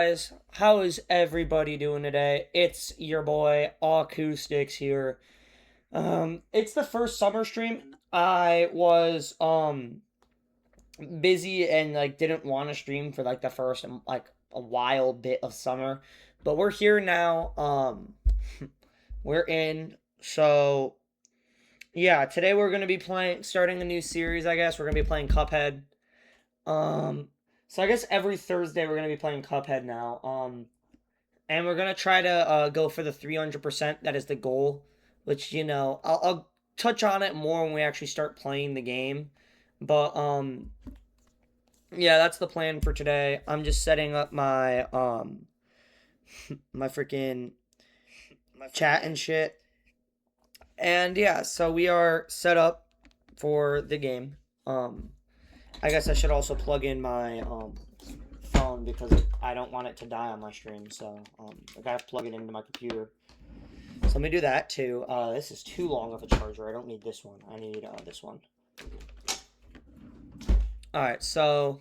Guys, how is everybody doing today? It's your boy Acoustics here. It's the first summer stream. I was busy and like didn't want to stream for like the first like a while bit of summer, but we're here now. We're in. So yeah, today we're gonna be playing, starting a new series. I guess we're gonna be playing Cuphead. Um, so I guess every Thursday we're gonna be playing Cuphead now. And we're gonna try to go for the 300%. That is the goal, which I'll touch on it more when we actually start playing the game. But yeah, that's the plan for today. I'm just setting up my my freaking chat and shit. And yeah, so we are set up for the game. I guess I should also plug in my phone because I don't want it to die on my stream. So I gotta plug it into my computer. So let me do that too. This is too long of a charger. I don't need this one. I need this one. All right. So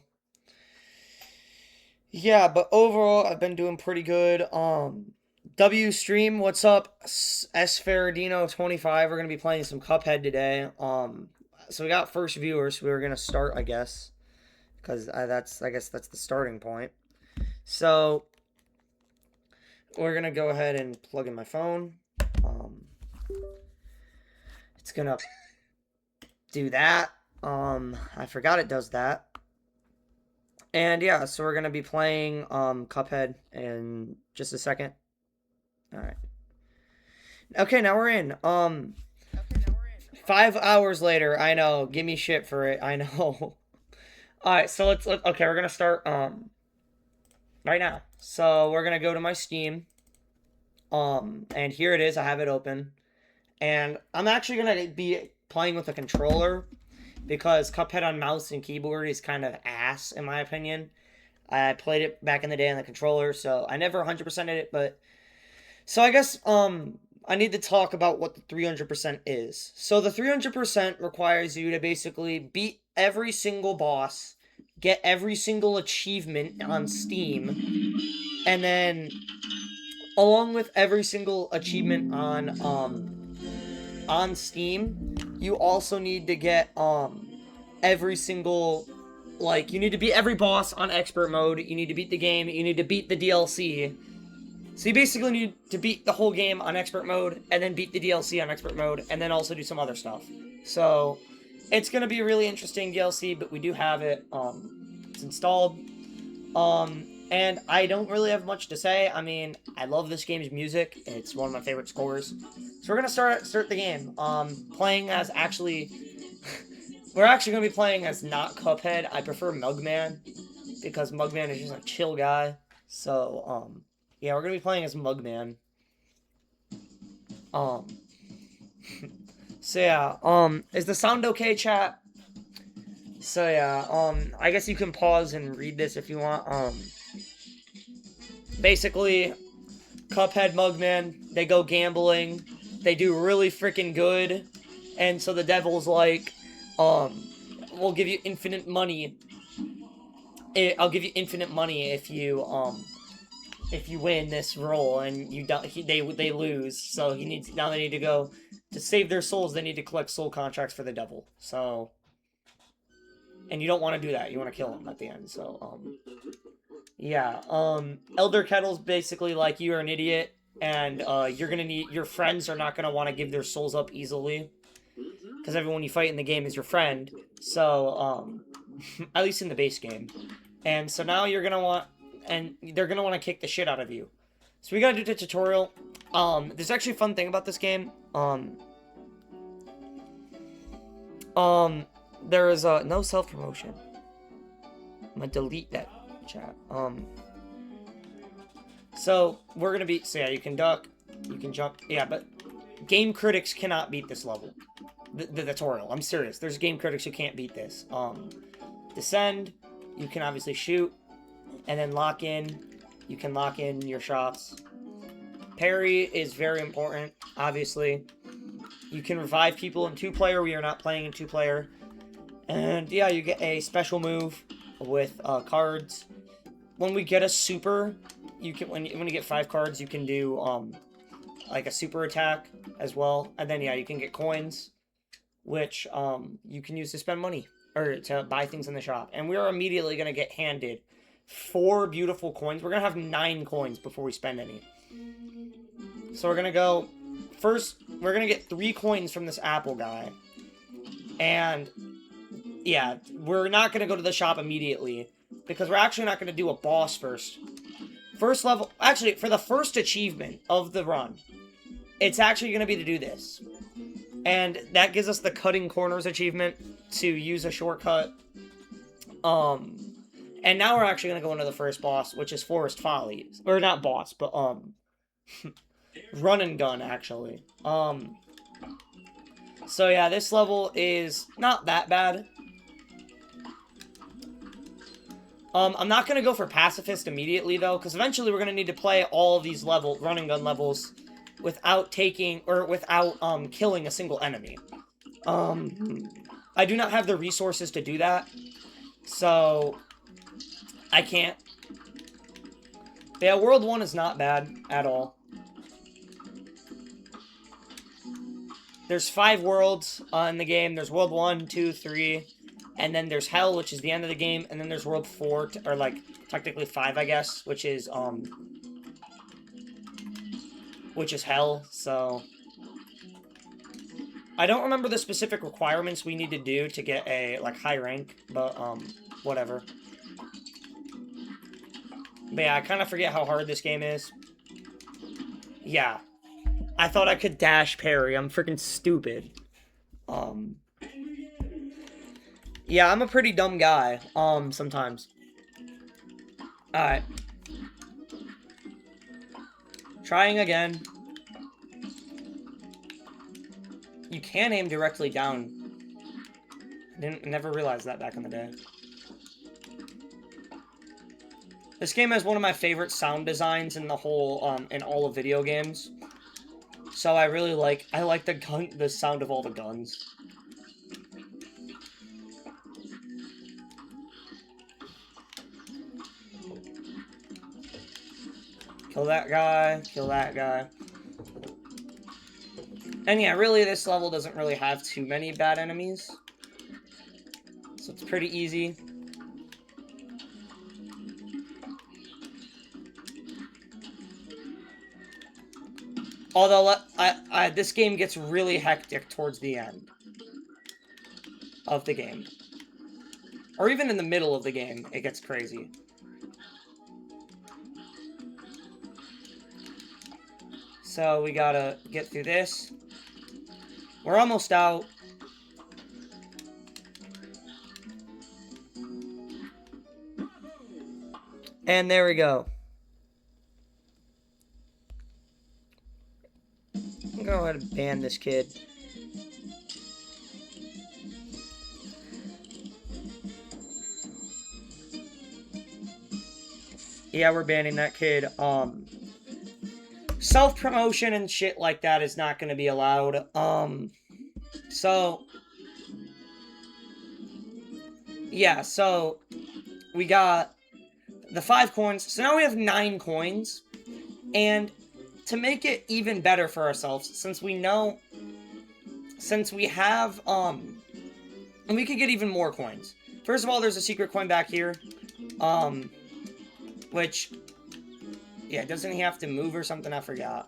yeah, but overall I've been doing pretty good. W stream, what's up? S Ferradino 25. We're gonna be playing some Cuphead today. So we got first viewers. We were gonna start, I guess, because I guess that's the starting point. So we're gonna go ahead and plug in my phone. It's gonna do that. I forgot it does that. And yeah, so we're gonna be playing Cuphead in just a second. All right. Okay, now we're in. 5 hours later. I know. Give me shit for it. I know. All right, so okay, we're gonna start right now. So we're gonna go to my Steam. And here it is. I have it open, and I'm actually gonna be playing with a controller because Cuphead on mouse and keyboard is kind of ass in my opinion. I played it back in the day on the controller, so I never 100%ed it, but so I guess I need to talk about what the 300% is. So the 300% requires you to basically beat every single boss, get every single achievement on Steam, and then along with every single achievement on Steam, you also need to get every single, like, you need to beat every boss on expert mode. You need to beat the game. You need to beat the DLC. So you basically need to beat the whole game on expert mode, and then beat the DLC on expert mode, and then also do some other stuff. So it's gonna be a really interesting DLC, but we do have it. It's installed. And I don't really have much to say. I mean, I love this game's music. It's one of my favorite scores. So we're gonna start the game. Playing as actually, we're actually gonna be playing as not Cuphead. I prefer Mugman because Mugman is just a chill guy. So yeah, we're gonna be playing as Mugman. Um, so yeah, is the sound okay, chat? So yeah, I guess you can pause and read this if you want. Basically, Cuphead, Mugman, they go gambling. They do really freaking good. And so the devil's like, we'll give you infinite money. I'll give you infinite money if you win this roll, and you don't. They lose. So now they need to go to save their souls. They need to collect soul contracts for the devil. So, and you don't want to do that. You want to kill him at the end. So yeah, Elder Kettle's basically like, you're an idiot, and you're gonna need, your friends are not gonna want to give their souls up easily, because everyone you fight in the game is your friend. So at least in the base game. And so now you're gonna want, and they're gonna want to kick the shit out of you. So we gotta do the tutorial. There's actually a fun thing about this game. There is no self promotion. I'm gonna delete that chat. So we're gonna be, so yeah, you can duck, you can jump, yeah, but game critics cannot beat this level. The tutorial. I'm serious. There's game critics who can't beat this. Descend, you can obviously shoot, and then lock in. You can lock in your shots. Parry is very important, obviously. You can revive people in 2-player. We are not playing in 2-player. And yeah, you get a special move with cards. when we get a super, you can when you get 5 cards, you can do like a super attack as well, and then yeah, you can get coins, which you can use to spend money or to buy things in the shop. And we are immediately gonna get handed 4 beautiful coins. We're gonna have 9 coins before we spend any. So we're gonna go first. We're gonna get 3 coins from this apple guy, and yeah, we're not gonna go to the shop immediately because we're actually not gonna do a boss first. First level, actually, for the first achievement of the run, it's actually gonna be to do this, and that gives us the cutting corners achievement to use a shortcut. And now we're actually gonna go into the first boss, which is Forest Follies, or not boss, but run and gun actually. So yeah, this level is not that bad. I'm not gonna go for pacifist immediately though, because eventually we're gonna need to play all of these run and gun levels without taking or without killing a single enemy. I do not have the resources to do that, so I can't. But yeah, World 1 is not bad at all. There's 5 worlds in the game. There's World 1, 2, 3, and then there's Hell, which is the end of the game, and then there's World 4, or like, technically 5, I guess, which is Hell, so... I don't remember the specific requirements we need to do to get a, like, high rank, but, whatever. But yeah, I kind of forget how hard this game is. Yeah. I thought I could dash parry. I'm freaking stupid. Yeah, I'm a pretty dumb guy, sometimes. Alright. Trying again. You can aim directly down. Never realized that back in the day. This game has one of my favorite sound designs in the whole, in all of video games. So I really like, the sound of all the guns. Kill that guy, kill that guy. And yeah, really, this level doesn't really have too many bad enemies. So it's pretty easy. Although, this game gets really hectic towards the end of the game. Or even in the middle of the game, it gets crazy. So we gotta get through this. We're almost out. And there we go. I'm gonna go ahead and ban this kid. Yeah, we're banning that kid. Self-promotion and shit like that is not gonna be allowed. So... yeah, so... we got the 5 coins. So now we have 9 coins. And to make it even better for ourselves, since we have, and we could get even more coins. First of all, there's a secret coin back here. Which, yeah, doesn't he have to move or something? I forgot.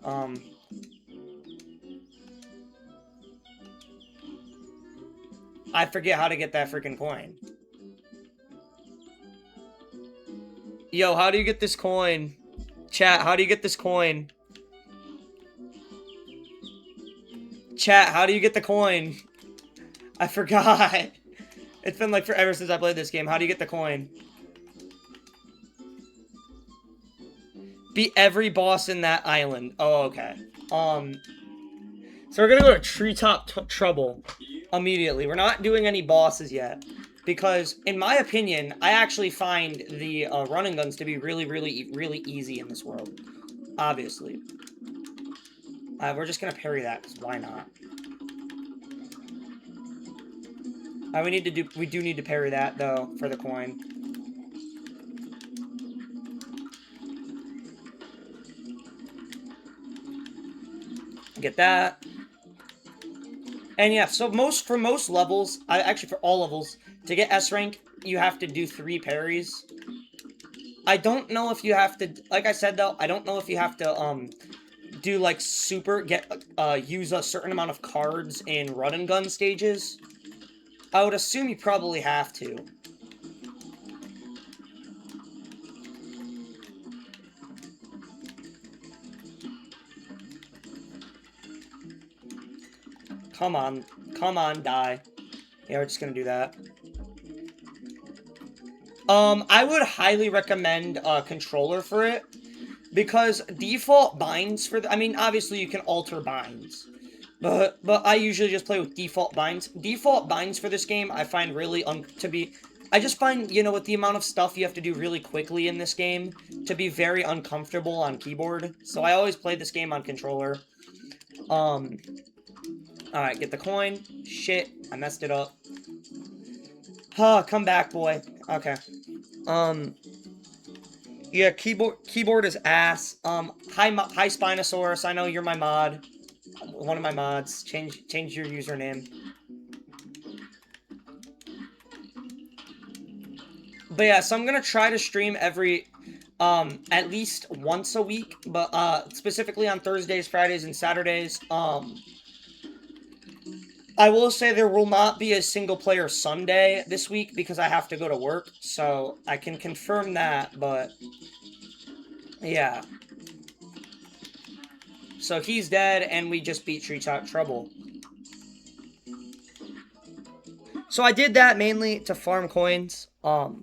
I forget how to get that freaking coin. Yo, how do you get this coin? Chat, how do you get this coin? Chat, how do you get the coin? I forgot. It's been like forever since I played this game. How do you get the coin? Beat every boss in that island. Oh, okay. So we're gonna go to Treetop Trouble immediately. We're not doing any bosses yet. Because, in my opinion, I actually find the running guns to be really, really, really easy in this world. Obviously. We're just gonna parry that, because why not? We do need to parry that, though, for the coin. Get that. And yeah, so for most levels, actually for all levels, to get S rank, you have to do 3 parries. I don't know if you have to, like I said though, I don't know if you have to do like use a certain amount of cards in run and gun stages. I would assume you probably have to. Come on. Come on, die. Yeah, we're just gonna do that. I would highly recommend a controller for it, because default binds for I mean, obviously you can alter binds, but I usually just play with default binds. Default binds for this game I find really I just find, you know, with the amount of stuff you have to do really quickly in this game, to be very uncomfortable on keyboard. So I always play this game on controller. Alright, get the coin. Shit, I messed it up. Huh, come back, boy. Okay. Yeah, keyboard is ass. Hi Spinosaurus, I know you're my mod. One of my mods. Change your username. But yeah, so I'm gonna try to stream at least once a week, but specifically on Thursdays, Fridays, and Saturdays. I will say there will not be a single player Sunday this week because I have to go to work, so I can confirm that, but yeah. So he's dead, and we just beat Treetop Trouble. So I did that mainly to farm coins. How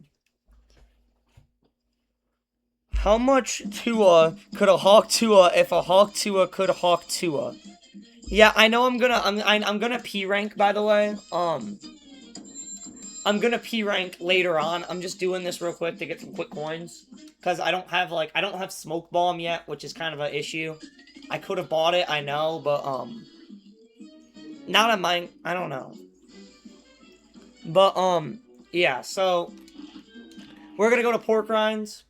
much Tua could a Hawk Tua if a Hawk Tua could Hawk Tua? Yeah, I know I'm gonna P rank, by the way. I'm gonna P rank later on. I'm just doing this real quick to get some quick coins. Because I don't have Smoke Bomb yet, which is kind of an issue. I could have bought it, I know, but, not on mine, I don't know. But, yeah, so, we're gonna go to Pork Rinds.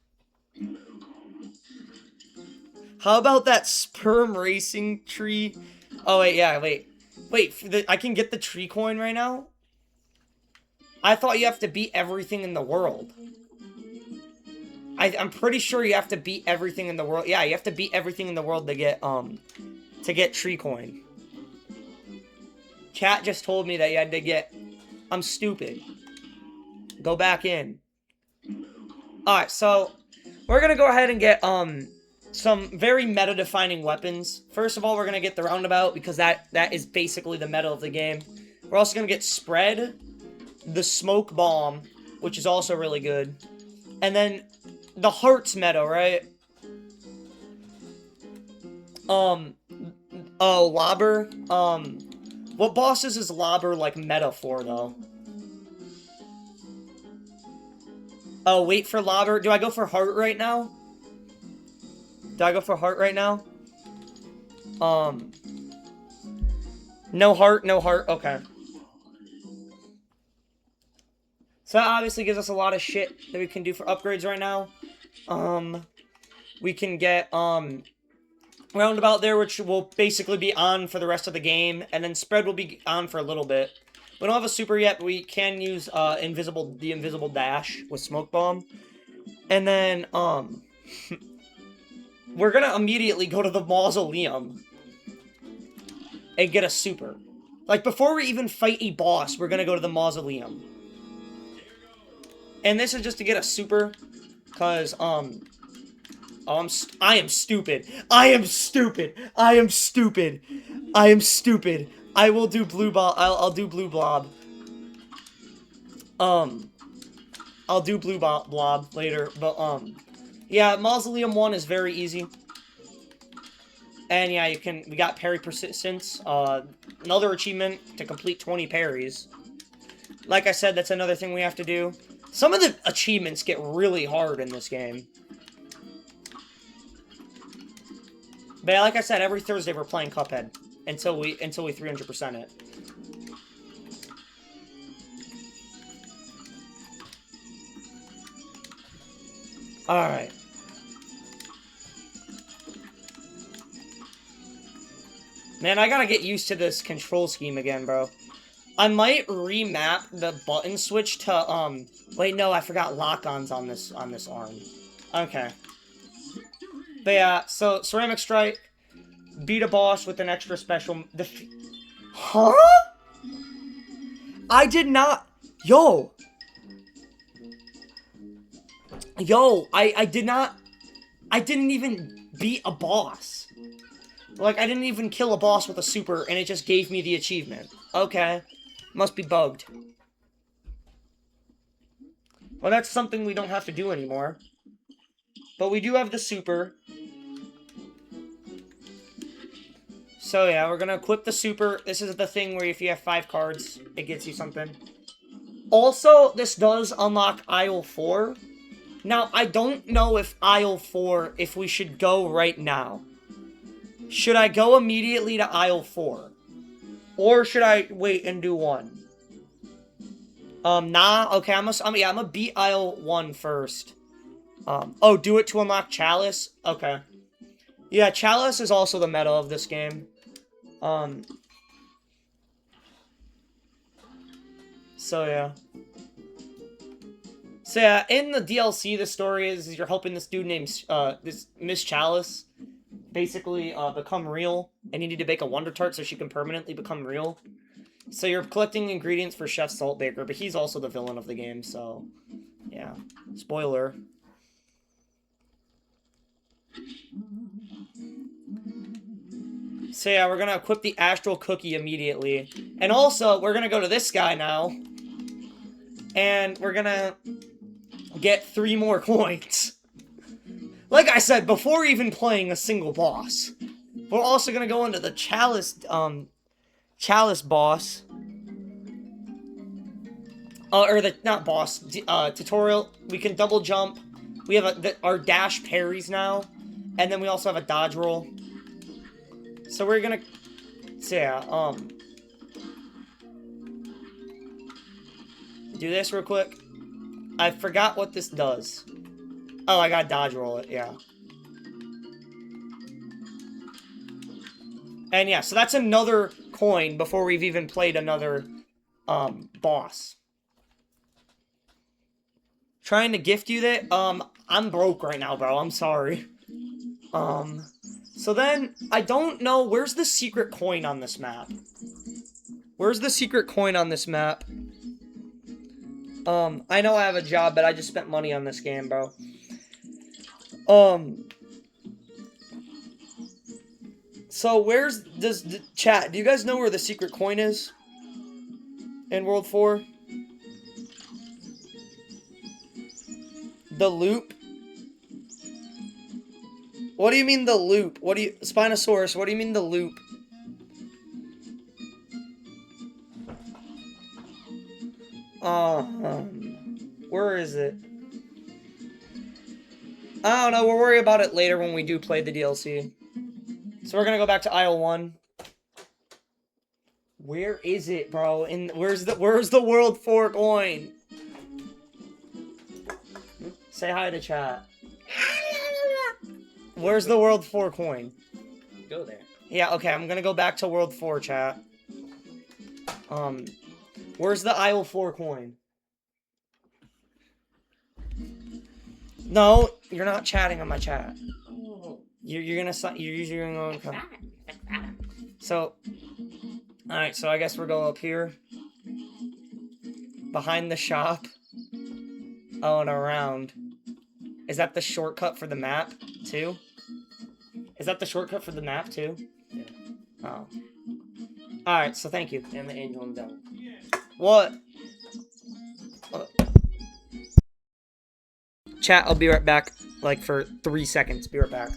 How about that Sperm Racing tree? Oh, wait, yeah, wait. Wait, I can get the tree coin right now? I thought you have to beat everything in the world. I'm pretty sure you have to beat everything in the world. Yeah, you have to beat everything in the world to get tree coin. Chat just told me that you had to get... I'm stupid. Go back in. Alright, so we're gonna go ahead and get some very meta-defining weapons. First of all, we're gonna get the roundabout because that is basically the meta of the game. We're also gonna get spread, the smoke bomb, which is also really good, and then the hearts meta, right? Lobber. What bosses is Lobber, like, meta for, though? Oh, wait for Lobber. Do I go for heart right now? Do I go for heart right now? No heart, no heart. Okay. So that obviously gives us a lot of shit that we can do for upgrades right now. We can get, roundabout there, which will basically be on for the rest of the game, and then spread will be on for a little bit. We don't have a super yet, but we can use the invisible dash with smoke bomb, and then we're gonna immediately go to the mausoleum and get a super. Like, before we even fight a boss, we're gonna go to the mausoleum, and this is just to get a super, cause I am stupid. I am stupid. I am stupid. I am stupid. I will do blue blob. I'll do blue blob. I'll do blue blob later, but, yeah, Mausoleum 1 is very easy. And yeah, we got parry persistence, another achievement to complete 20 parries. Like I said, that's another thing we have to do. Some of the achievements get really hard in this game. But yeah, like I said, every Thursday we're playing Cuphead until we 300% it. Alright. Man, I gotta get used to this control scheme again, bro. I might remap the button switch to, wait, no, I forgot lock-ons on this arm. Okay. But yeah, so Ceramic Strike, beat a boss with an extra special... Huh? I did not... Yo! Yo, I did not... I didn't even beat a boss. Like, I didn't even kill a boss with a super, and it just gave me the achievement. Okay. Must be bugged. Well, that's something we don't have to do anymore. But we do have the super. So yeah, we're gonna equip the super. This is the thing where if you have 5 cards, it gets you something. Also, this does unlock Aisle 4. Now, I don't know if Aisle 4, if we should go right now. Should I go immediately to Aisle 4? Or should I wait and do 1? Nah. Okay, I'm gonna beat Aisle 1 first. Oh, do it to unlock Chalice? Okay. Yeah, Chalice is also the meta of this game. So yeah. So yeah, in the DLC, the story is you're helping this dude named, this Miss Chalice basically, become real, and you need to bake a Wonder Tart so she can permanently become real. So you're collecting ingredients for Chef Saltbaker, but he's also the villain of the game, so... Yeah. Spoiler. So yeah, we're gonna equip the Astral Cookie immediately. And also, we're gonna go to this guy now. And we're gonna get 3 more coins. Like I said, before even playing a single boss. We're also gonna go into the Chalice, Chalice boss. Or the, not boss, tutorial. We can double jump. We have our dash parries now. And then we also have a dodge roll. So we're gonna, so yeah, do this real quick. I forgot what this does. Oh, I gotta dodge roll it, yeah. And yeah, so that's another coin before we've even played another, boss. Trying to gift you that? I'm broke right now, bro. I'm sorry. So then, I don't know, where's the secret coin on this map? Where's the secret coin on this map? I know I have a job, but I just spent money on this game, bro. So where's, chat, do you guys know where the secret coin is? In World 4? The loop? What do you mean the loop? What do you... Spinosaurus, what do you mean the loop? Where is it? I don't know, we'll worry about it later when we do play the DLC. So we're gonna go back to Aisle 1. Where is it, bro? Where's the World 4 coin? Say hi to chat. Where's the World 4 coin? Go there. Yeah, okay, I'm gonna go back to World 4, chat. Where's the Aisle 4 coin? No, you're not chatting on my chat. You're gonna come. So, alright, so I guess we'll go up here. Behind the shop. Oh, and around. Is that the shortcut for the map, too? Is that the shortcut for the map, too? Yeah. Oh. Alright, so thank you. And the angel and devil. What? Chat, I'll be right back, like, for 3 seconds. Be right back.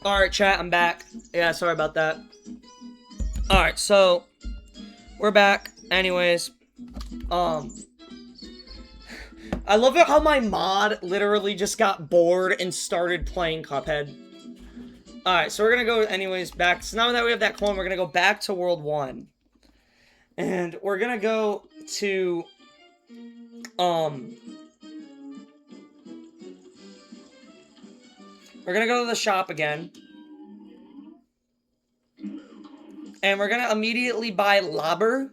Alright, chat, I'm back. Yeah, sorry about that. Alright, so we're back. Anyways, I love it how my mod literally just got bored and started playing Cuphead. Alright, so we're gonna go anyways back. So now that we have that clone, we're gonna go back to World 1. And we're gonna go to we're gonna go to the shop again. And we're gonna immediately buy Lobber.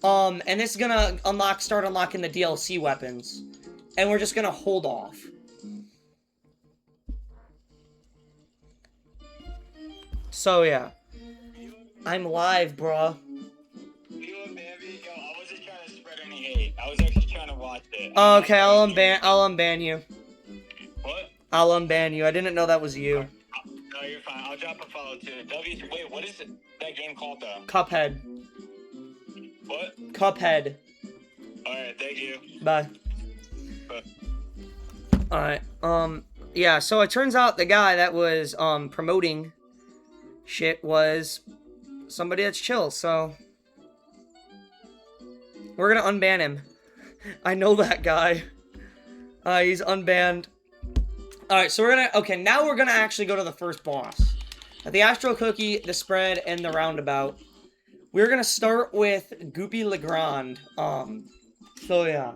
And this is gonna start unlocking the DLC weapons. And we're just gonna hold off. So yeah. I'm live, bruh. I wasn't trying to spread any hate. I was actually trying to watch it. Okay, I'll unban you. What? I'll unban you. I didn't know that was you. No, you're fine. I'll drop a follow too. Wait, what is that game called though? Cuphead. What? Cuphead. Alright, thank you. Bye. Bye. Alright, yeah, so it turns out the guy that was, promoting shit was somebody that's chill, so we're gonna unban him. I know that guy. He's unbanned. Alright, so now we're gonna actually go to the first boss. The Astro Cookie, the spread, and the roundabout. We're gonna start with Goopy Legrand. So yeah.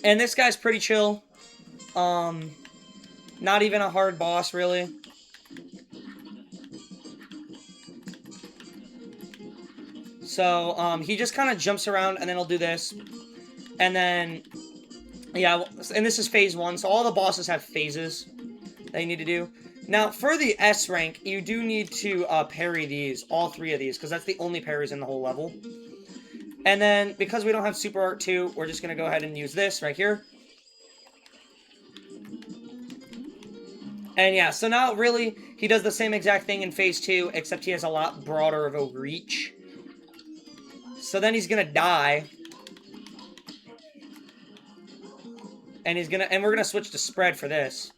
And this guy's pretty chill. Not even a hard boss, really. So, he just kind of jumps around, and then he'll do this. And then, yeah, and this is phase 1, so all the bosses have phases that you need to do. Now, for the S rank, you do need to parry these, all 3 of these, because that's the only parries in the whole level. And then, because we don't have Super Art 2, we're just going to go ahead and use this right here. And yeah, so now, really, he does the same exact thing in phase 2, except he has a lot broader of a reach. So then he's going to die. And we're gonna switch to spread for this.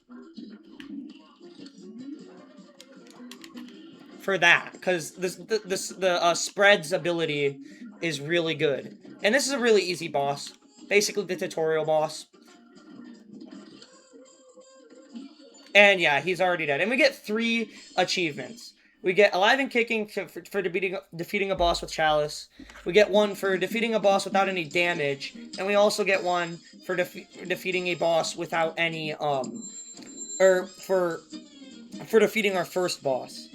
For that, because the spread's ability is really good. And this is a really easy boss. Basically the tutorial boss. And yeah, he's already dead. And we get 3 achievements. We get Alive and Kicking for defeating a boss with Chalice. We get 1 for defeating a boss without any damage. And we also get 1 for defeating a boss without any, or for defeating our first boss.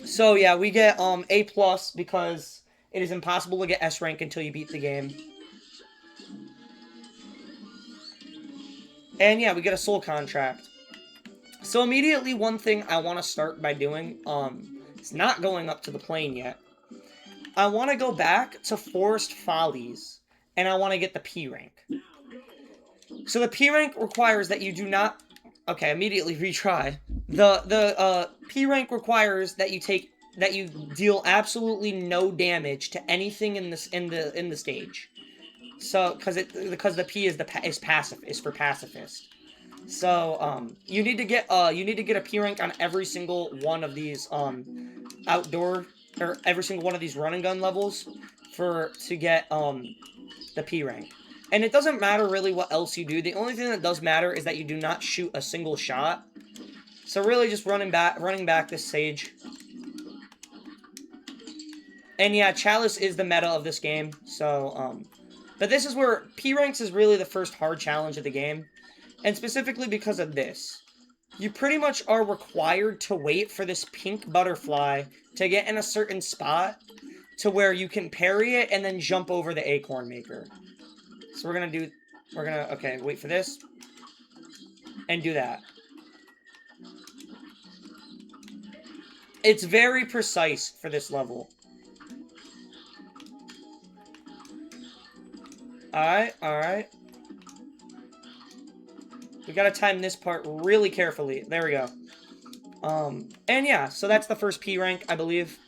So yeah, we get, A+, because it is impossible to get S rank until you beat the game. And yeah, we get a soul contract. So immediately, one thing I want to start by doing, it's not going up to the plane yet. I want to go back to Forest Follies, and I want to get the P rank. So the P rank requires that you do not... Okay, immediately retry. The P rank requires that you deal absolutely no damage to anything in the stage. So because the P is for pacifist. So you need to get a P rank on every single one of these outdoor, or every single one of these run and gun levels to get the P rank. And it doesn't matter really what else you do. The only thing that does matter is that you do not shoot a single shot. So really just running back this sage. And yeah, Chalice is the meta of this game. So but this is where P ranks is really the first hard challenge of the game. And specifically because of this. You pretty much are required to wait for this pink butterfly to get in a certain spot to where you can parry it and then jump over the acorn maker. So okay, wait for this. And do that. It's very precise for this level. Alright. We gotta time this part really carefully. There we go. And yeah, so that's the first P rank, I believe.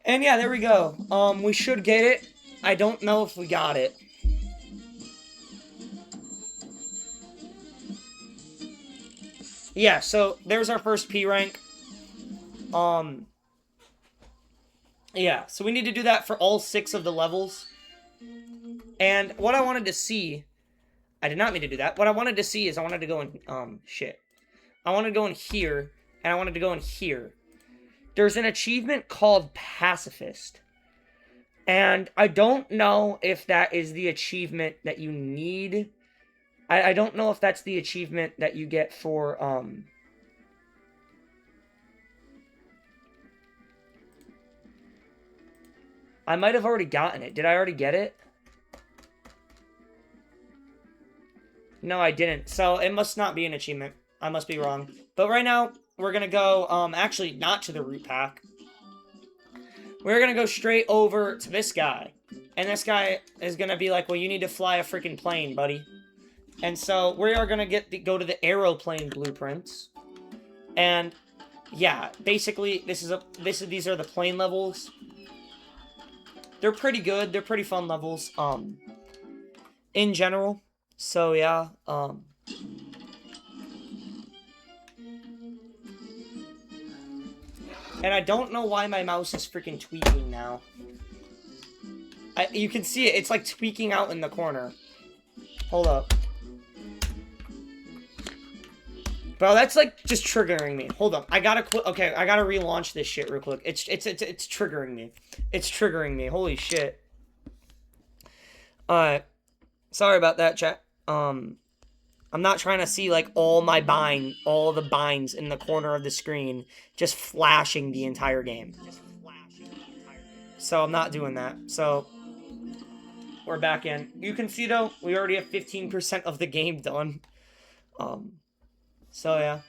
And yeah, there we go. We should get it. I don't know if we got it. Yeah, so there's our first P rank. Yeah, so we need to do that for all 6 of the levels. And what I wanted to see, I did not mean to do that. What I wanted to see is I wanted to go in, shit. I wanted to go in here, and I wanted to go in here. There's an achievement called Pacifist. And I don't know if that is the achievement that you need. I don't know if that's the achievement that you get for, I might have already gotten it. Did I already get it? No, I didn't. So it must not be an achievement. I must be wrong. But right now, we're going to go, actually not to the root pack. We're going to go straight over to this guy. And this guy is going to be like, well, you need to fly a freaking plane, buddy. And so we are going to go to the aeroplane blueprints. And yeah, basically these are the plane levels. They're pretty good. They're pretty fun levels in general. So yeah, and I don't know why my mouse is freaking tweaking now. You can see it. It's like tweaking out in the corner. Hold up. Bro, that's like just triggering me. Hold up. I gotta quit. Okay, I gotta relaunch this shit real quick. It's triggering me. It's triggering me. Holy shit. Alright. Sorry about that, chat. I'm not trying to see like all the binds in the corner of the screen just flashing the entire game. So I'm not doing that. So we're back in. You can see though, we already have 15% of the game done. So yeah.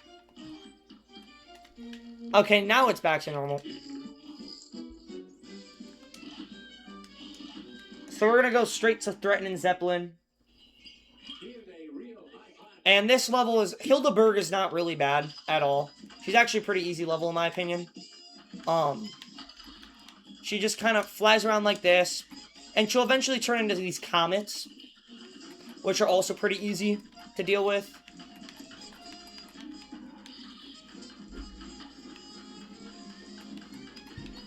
Okay, now it's back to normal. So we're gonna go straight to Threatening Zeppelin. And this level is... Hildeberg is not really bad at all. She's actually a pretty easy level in my opinion. She just kind of flies around like this. And she'll eventually turn into these comets. Which are also pretty easy to deal with.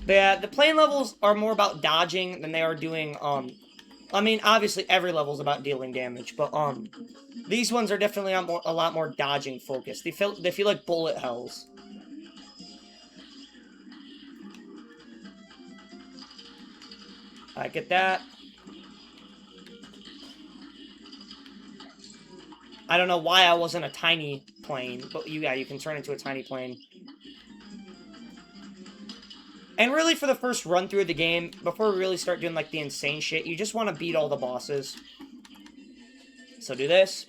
But yeah, the plane levels are more about dodging than they are doing, I mean, obviously every level is about dealing damage, but, these ones are definitely a lot more dodging focused. They feel like bullet hells. I get that. I don't know why I wasn't a tiny plane, but you can turn into a tiny plane. And really, for the first run through of the game, before we really start doing, like, the insane shit, you just want to beat all the bosses. So do this.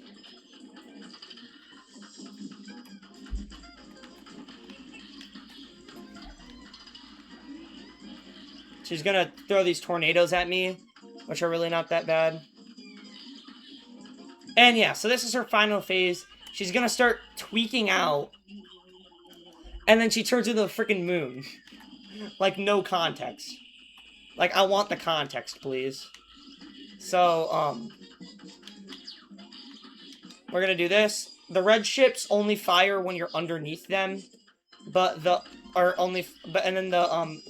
She's gonna throw these tornadoes at me, which are really not that bad. And yeah, so this is her final phase. She's gonna start tweaking out. And then she turns into the freaking moon. Like, no context. Like, I want the context, please. So, we're gonna do this. The red ships only fire when you're underneath them. But and then the,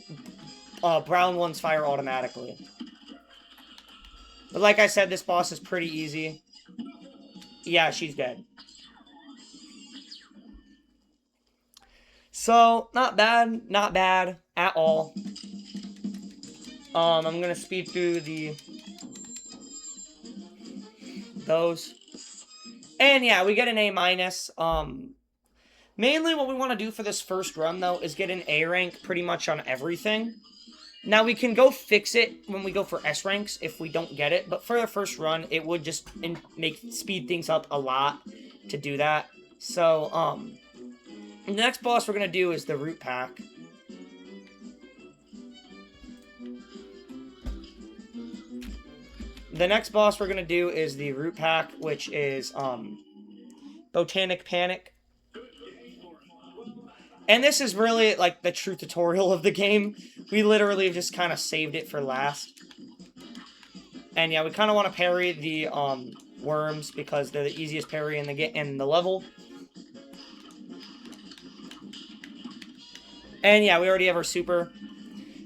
brown ones fire automatically. But like I said, this boss is pretty easy. Yeah, she's dead. So, not bad at all. I'm gonna speed through those. And yeah, we get an A-. Mainly what we want to do for this first run, though, is get an A rank pretty much on everything. Now, we can go fix it when we go for S ranks if we don't get it, but for the first run, it would just speed things up a lot to do that. So, the next boss we're going to do is the Root Pack. The next boss we're going to do is the Root Pack, which is, Botanic Panic. And this is really, like, the true tutorial of the game. We literally just kind of saved it for last. And yeah, we kind of want to parry the worms because they're the easiest parry in the level. And yeah, we already have our super.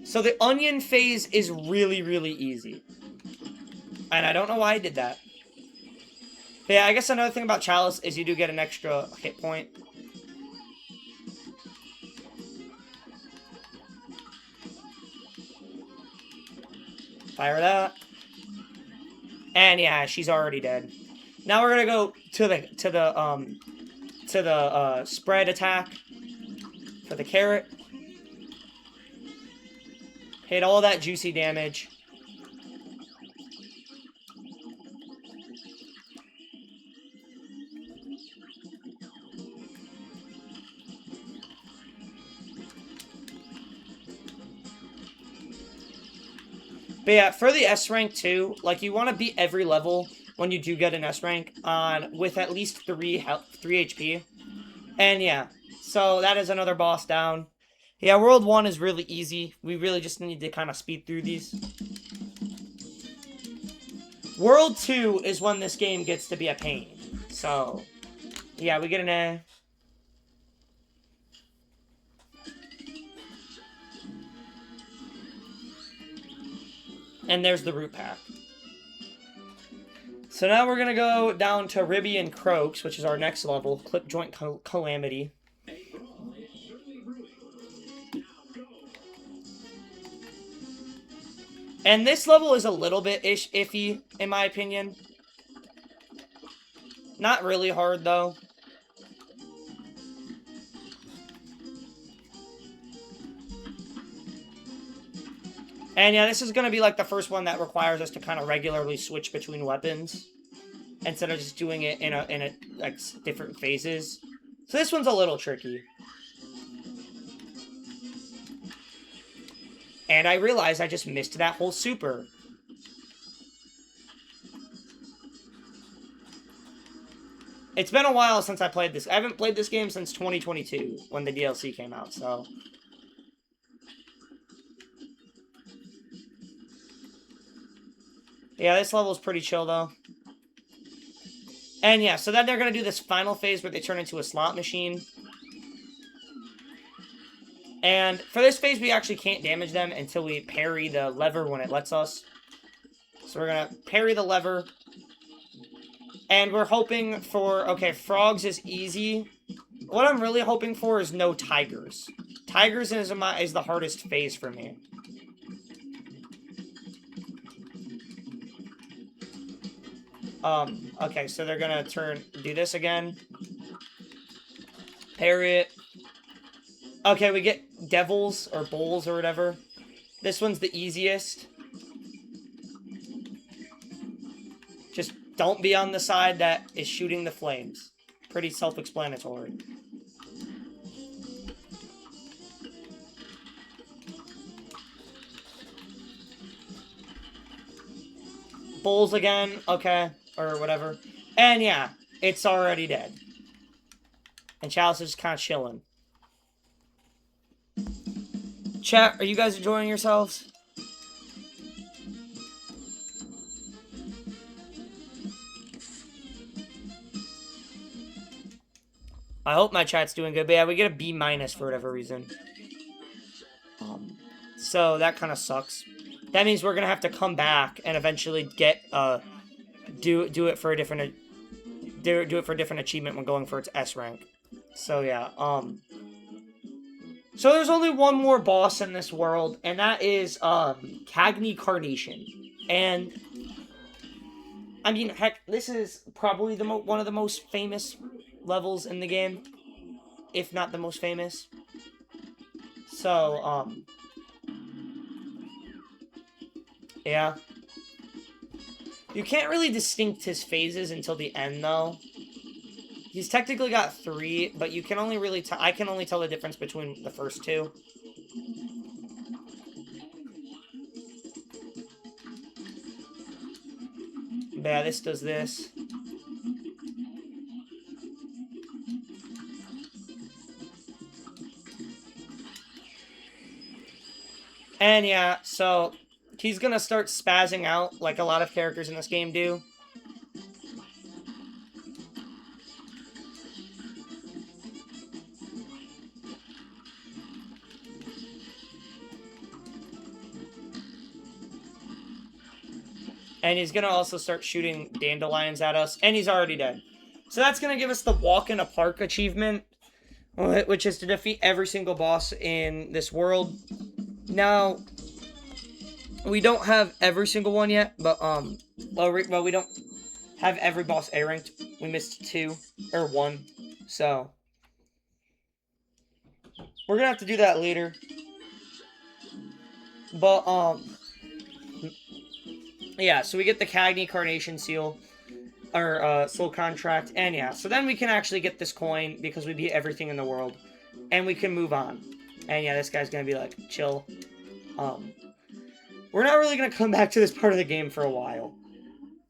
So the onion phase is really, really easy. And I don't know why I did that. But yeah, I guess another thing about Chalice is you do get an extra hit point. Fire that. And yeah, she's already dead. Now we're gonna go to the spread attack for the carrot. Hit all that juicy damage. But yeah, for the S rank too, like you want to beat every level when you do get an S rank on with at least 3 HP. And yeah, so that is another boss down. Yeah, World 1 is really easy. We really just need to kind of speed through these. World 2 is when this game gets to be a pain. So, yeah, we get an A. And there's the root pack. So now we're going to go down to Ribby and Croaks, which is our next level. Clip Joint Calamity. And this level is a little bit iffy, in my opinion. Not really hard, though. And yeah, this is going to be like the first one that requires us to kind of regularly switch between weapons instead of just doing it in a like different phases. So this one's a little tricky. And I realized I just missed that whole super. It's been a while since I played this. I haven't played this game since 2022 when the DLC came out, so. Yeah, this level's pretty chill, though. And yeah, so then they're going to do this final phase where they turn into a slot machine. And for this phase, we actually can't damage them until we parry the lever when it lets us. So we're going to parry the lever. And we're hoping for... Okay, frogs is easy. What I'm really hoping for is no tigers. Tigers is the hardest phase for me. Okay, so they're gonna do this again. Parry it. Okay, we get devils, or bulls, or whatever. This one's the easiest. Just don't be on the side that is shooting the flames. Pretty self-explanatory. Bulls again, okay, or whatever. And yeah, it's already dead. And Chalice is just kind of chilling. Chat, are you guys enjoying yourselves? I hope my chat's doing good. But yeah, we get a B- for whatever reason. So that kind of sucks. That means we're gonna have to come back and eventually get do it for a different achievement when going for its S rank. So yeah, so there's only one more boss in this world, and that is Cagney Carnation. And I mean, heck, this is probably one of the most famous levels in the game, if not the most famous. So yeah. You can't really distinct his phases until the end, though. He's technically got 3, but you can only really I can only tell the difference between the first 2. But yeah, this does this. And yeah, so he's gonna start spazzing out like a lot of characters in this game do. And he's gonna also start shooting dandelions at us, and he's already dead. So that's gonna give us the Walk in a Park achievement, which is to defeat every single boss in this world. Now, we don't have every single one yet, but well, we don't have every boss A ranked. We missed 2 or 1, so we're gonna have to do that later. But yeah. So we get the Cagney Carnation Seal, or Soul Contract, and yeah. So then we can actually get this coin because we beat everything in the world, and we can move on. And yeah, this guy's gonna be like chill. We're not really gonna come back to this part of the game for a while.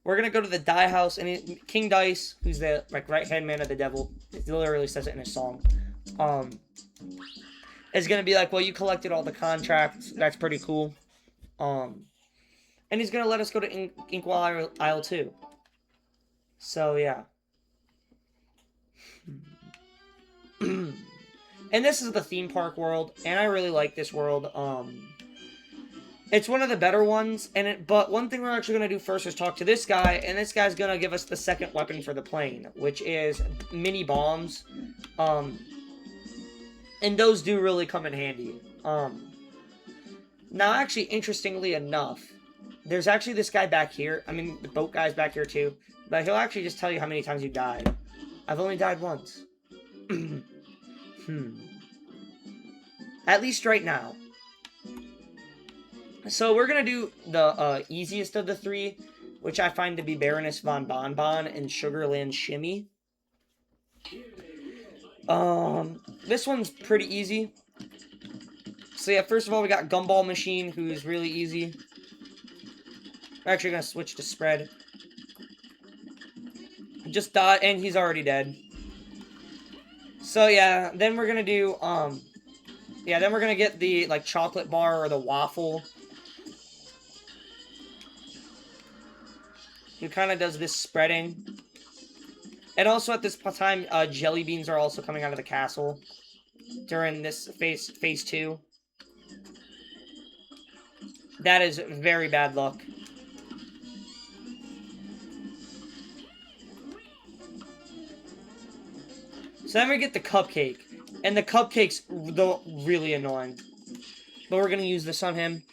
We're gonna go to the Die House, and King Dice, who's the like right hand man of the devil, it literally says it in his song, is gonna be like, well, you collected all the contracts. That's pretty cool. And he's gonna let us go to Inkwell Isle 2. So yeah. And this is the theme park world, and I really like this world. It's one of the better ones, but one thing we're actually going to do first is talk to this guy, and this guy's going to give us the second weapon for the plane, which is mini bombs. And those do really come in handy. Now, actually, interestingly enough, there's actually this guy back here. I mean, the boat guy's back here too, but he'll actually just tell you how many times you died. I've only died once. At least right now. So we're going to do the easiest of the 3, which I find to be Baroness von Bonbon and Sugarland Shimmy. This one's pretty easy. So yeah, first of all, we got Gumball Machine, who's really easy. We're actually going to switch to Spread. Just dot, and he's already dead. So yeah, then we're going to do, yeah, then we're going to get the, like, chocolate bar or the waffle. He kind of does this spreading. And also at this time, jelly beans are also coming out of the castle during this phase 2. That is very bad luck. So then we get the cupcake. And the cupcake's really annoying. But we're going to use this on him.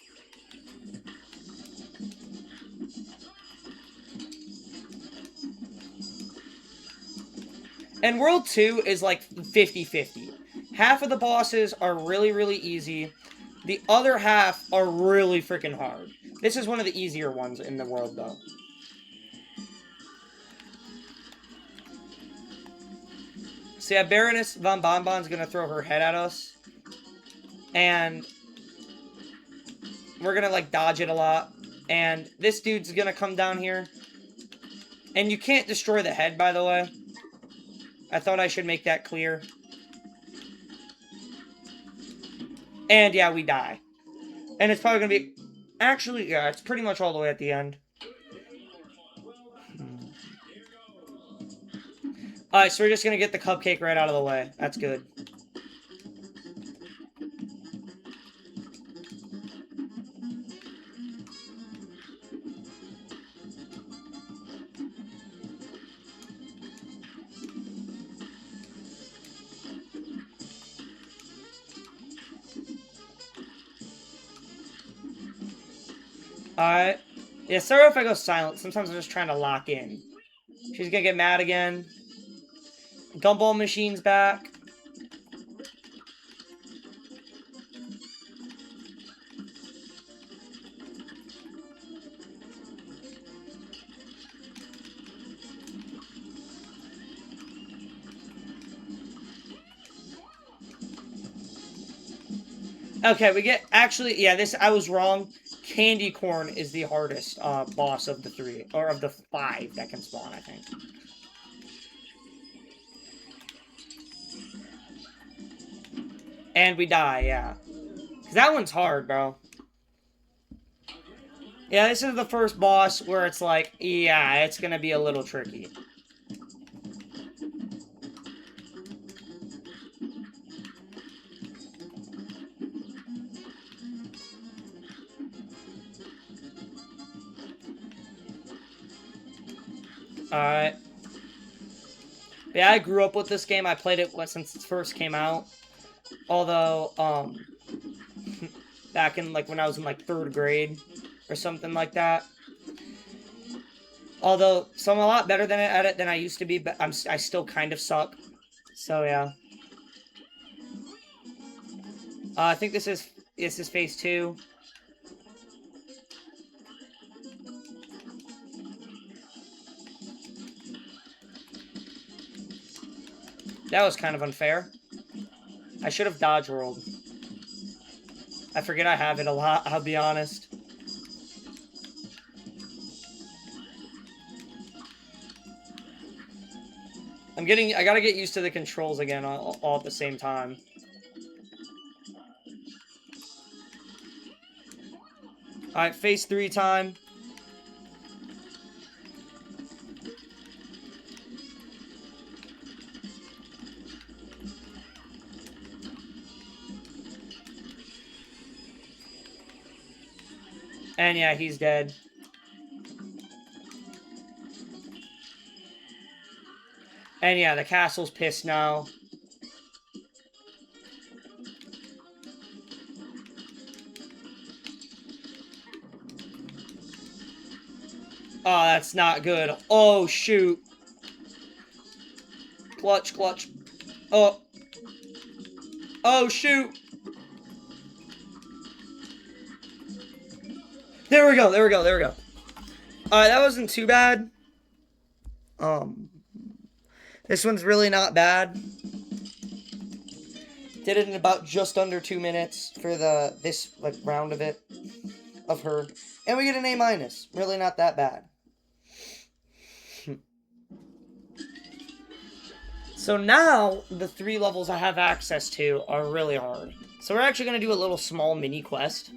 And World 2 is like 50-50. Half of the bosses are really, really easy. The other half are really freaking hard. This is one of the easier ones in the world, though. So yeah, Baroness von Bonbon's gonna throw her head at us. And we're gonna, like, dodge it a lot. And this dude's gonna come down here. And you can't destroy the head, by the way. I thought I should make that clear. And yeah, we die. And it's probably gonna be... Actually, yeah, it's pretty much all the way at the end. Alright, so we're just gonna get the cupcake right out of the way. That's good. Alright. Yeah, sorry if I go silent. Sometimes I'm just trying to lock in. She's gonna get mad again. Gumball Machine's back. Okay, we get... Actually, yeah, this... I was wrong. Candy Corn is the hardest boss of the 3. Or of the 5 that can spawn, I think. And we die, yeah. Because that one's hard, bro. Yeah, this is the first boss where it's like, yeah, it's gonna be a little tricky. Alright. Yeah, I grew up with this game. I played it since it first came out. Although, back in, like, when I was in, like, 3rd grade or something like that. Although, so I'm a lot better at it than I used to be, but I still kind of suck. So, yeah. I think this is phase 2. That was kind of unfair. I should have dodge rolled. I forget I have it a lot, I'll be honest. I gotta get used to the controls again all at the same time. Alright, phase 3 time. And yeah, he's dead. And yeah, the castle's pissed now. Oh, that's not good. Oh, shoot. Clutch, clutch. Oh. Oh, shoot. There we go, there we go, there we go. Alright, that wasn't too bad. This one's really not bad. Did it in about just under 2 minutes for this like round of it. Of her. And we get an A-. Really not that bad. So now, the 3 levels I have access to are really hard. So we're actually going to do a little small mini quest.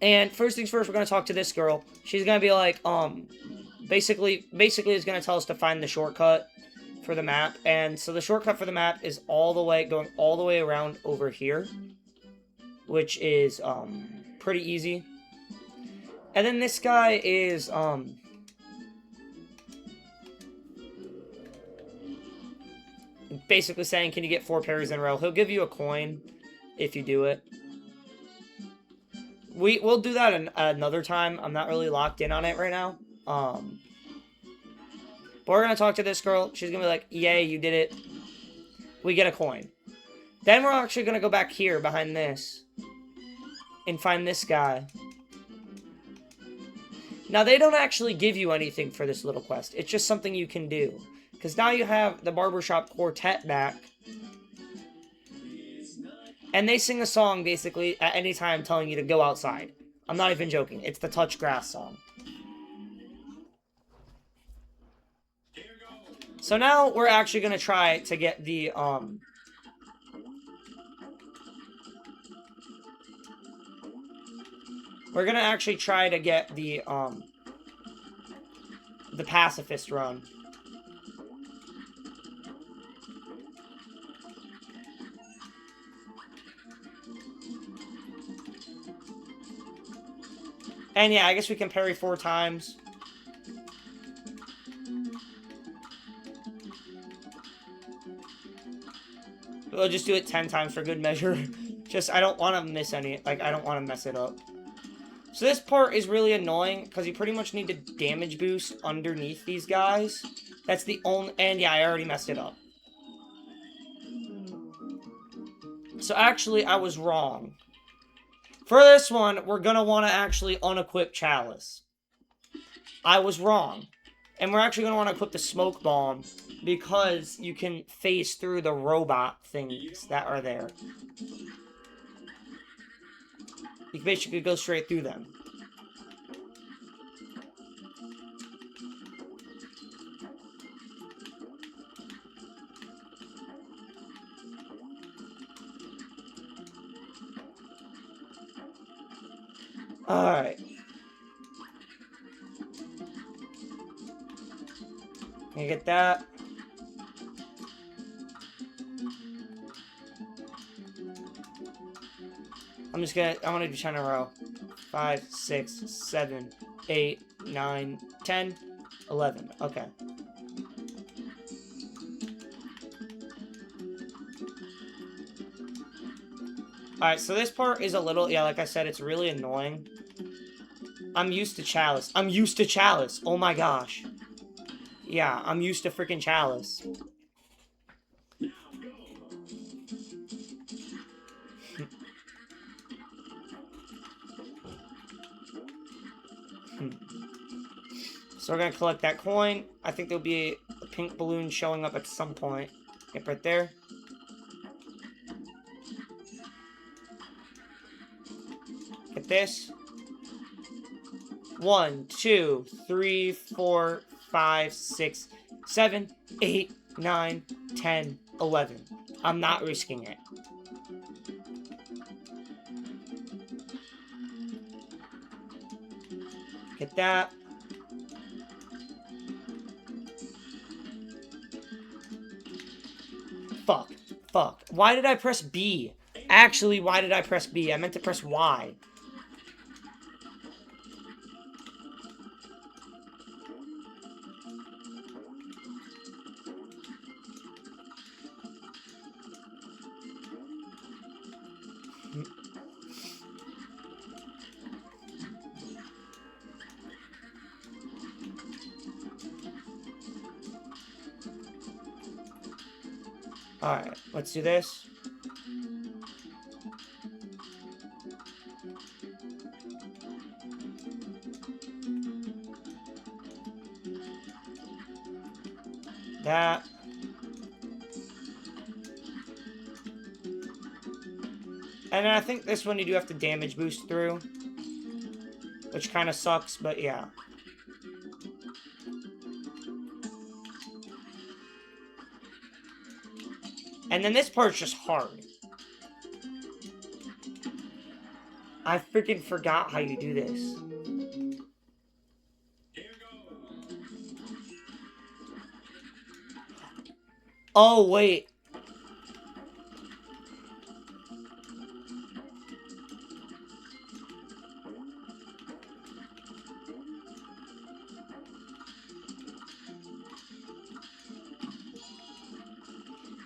And first things first, we're going to talk to this girl. She's going to be like, basically it's going to tell us to find the shortcut for the map. And so the shortcut for the map is going all the way around over here. Which is, pretty easy. And then this guy is, basically saying, can you get 4 parries in a row? He'll give you a coin if you do it. We'll do that another time. I'm not really locked in on it right now. But we're going to talk to this girl. She's going to be like, yay, you did it. We get a coin. Then we're actually going to go back here behind this. And find this guy. Now, they don't actually give you anything for this little quest. It's just something you can do. Because now you have the Barbershop Quartet back. And they sing a song, basically, at any time telling you to go outside. I'm not even joking. It's the Touch Grass song. So now we're actually going to try to get the, we're going to actually try to get the pacifist run. And yeah, I guess we can parry 4 times. We'll just do it 10 times for good measure. Just, I don't want to miss any, like, I don't want to mess it up. So this part is really annoying, because you pretty much need to damage boost underneath these guys. That's the only, and yeah, I already messed it up. So actually, I was wrong. For this one, we're going to want to actually unequip Chalice. I was wrong. And we're actually going to want to equip the Smoke Bomb, because you can phase through the robot things that are there. You can basically go straight through them. Alright. You get that? I'm gonna do 10 in a row. 5, 6, 7, 8, 9, 10, 11. Okay. Alright, so this part is a little, yeah, like I said, it's really annoying. I'm used to Chalice. I'm used to Chalice. Oh my gosh. Yeah, I'm used to freaking Chalice. So we're gonna collect that coin. I think there'll be a pink balloon showing up at some point. Yep, right there. Get this. 1, 2, 3, 4, 5, 6, 7, 8, 9, 10, 11. I'm not risking it. Get that. Fuck. Fuck. Why did I press B? Actually, why did I press B? I meant to press Y. Alright, let's do this. That. And then I think this one you do have to damage boost through. Which kind of sucks, but yeah. And then this part's just hard. I freaking forgot how you do this. Oh, wait.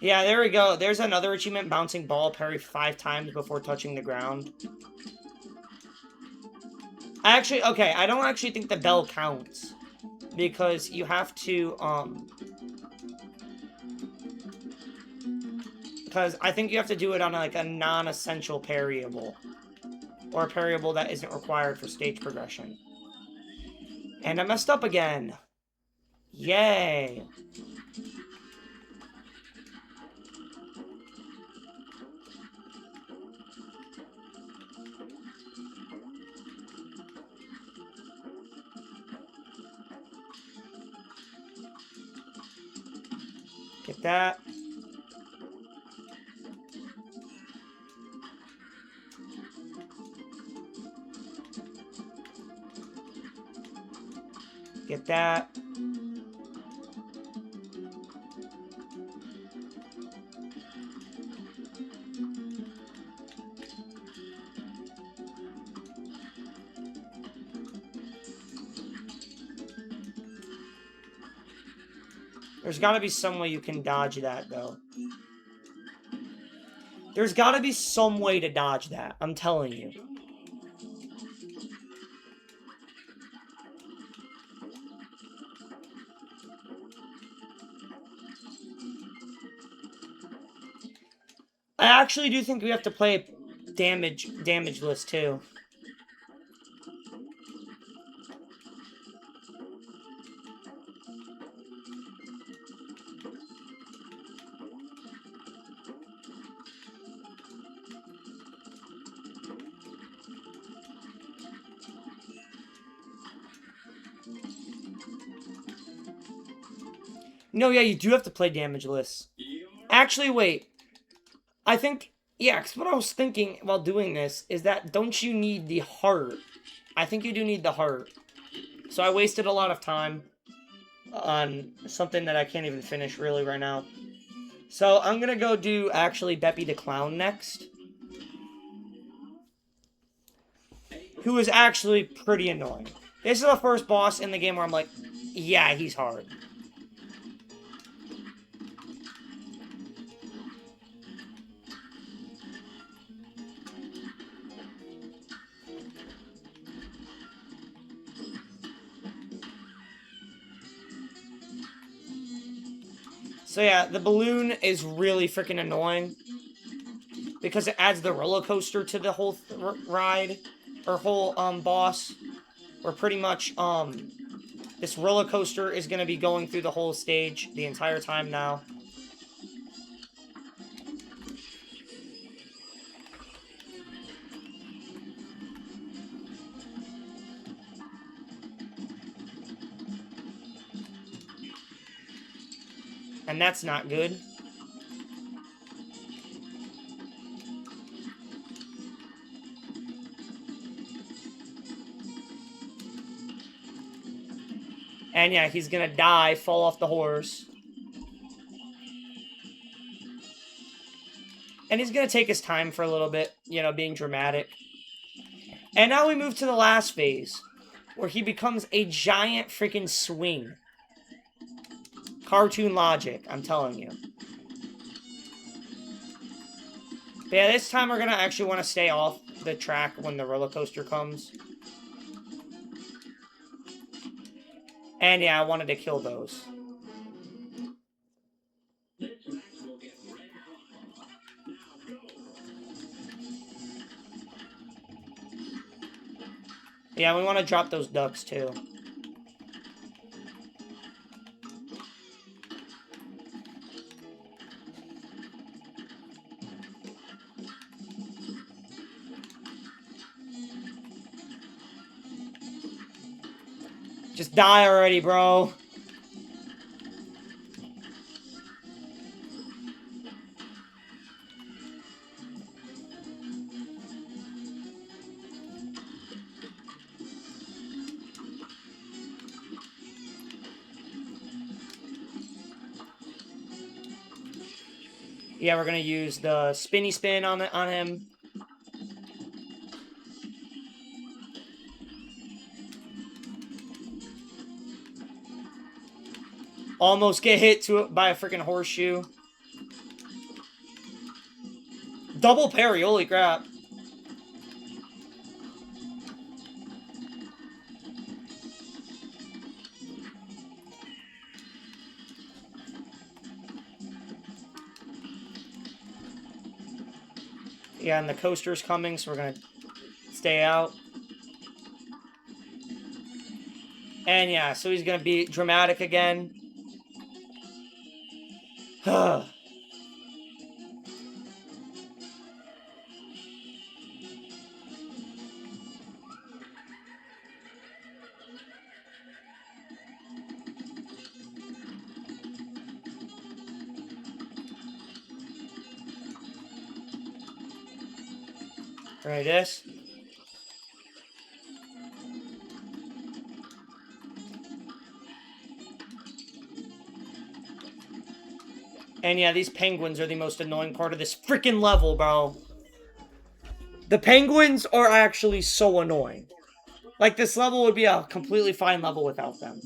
Yeah, there we go. There's another achievement, bouncing ball parry 5 times before touching the ground. Actually, okay, I don't actually think the bell counts. Because you have to, because I think you have to do it on, like, a non-essential parryable. Or a parryable that isn't required for stage progression. And I messed up again. Yay. Get that. Get that. There's gotta be some way you can dodge that, though. There's gotta be some way to dodge that. I'm telling you. I actually do think we have to play damageless, too. No, yeah, you do have to play damageless. Actually, wait. I think, yeah, because what I was thinking while doing this is that don't you need the heart? I think you do need the heart. So I wasted a lot of time. on something that I can't even finish really right now. So I'm gonna go do actually Beppy the Clown next, who is actually pretty annoying. This is the first boss in the game where I'm like, yeah, he's hard. So yeah, the balloon is really freaking annoying because it adds the roller coaster to the whole ride or whole boss. Where pretty much this roller coaster is gonna be going through the whole stage the entire time now. And that's not good. And yeah, he's gonna die, fall off the horse. And he's gonna take his time for a little bit, you know, being dramatic. And now we move to the last phase, where he becomes a giant freaking swing. Cartoon logic, I'm telling you. But yeah, this time we're gonna actually want to stay off the track when the roller coaster comes. And yeah, I wanted to kill those. Yeah, we want to drop those ducks too. Just die already, bro. Yeah, we're gonna use the spinny spin on him. Almost get hit by a freaking horseshoe. Double parry, holy crap. Yeah, and the coaster's coming, so we're gonna stay out. And yeah, so he's gonna be dramatic again. Right, this. And yeah, these penguins are the most annoying part of this freaking level, bro. The penguins are actually so annoying. Like, this level would be a completely fine level without them.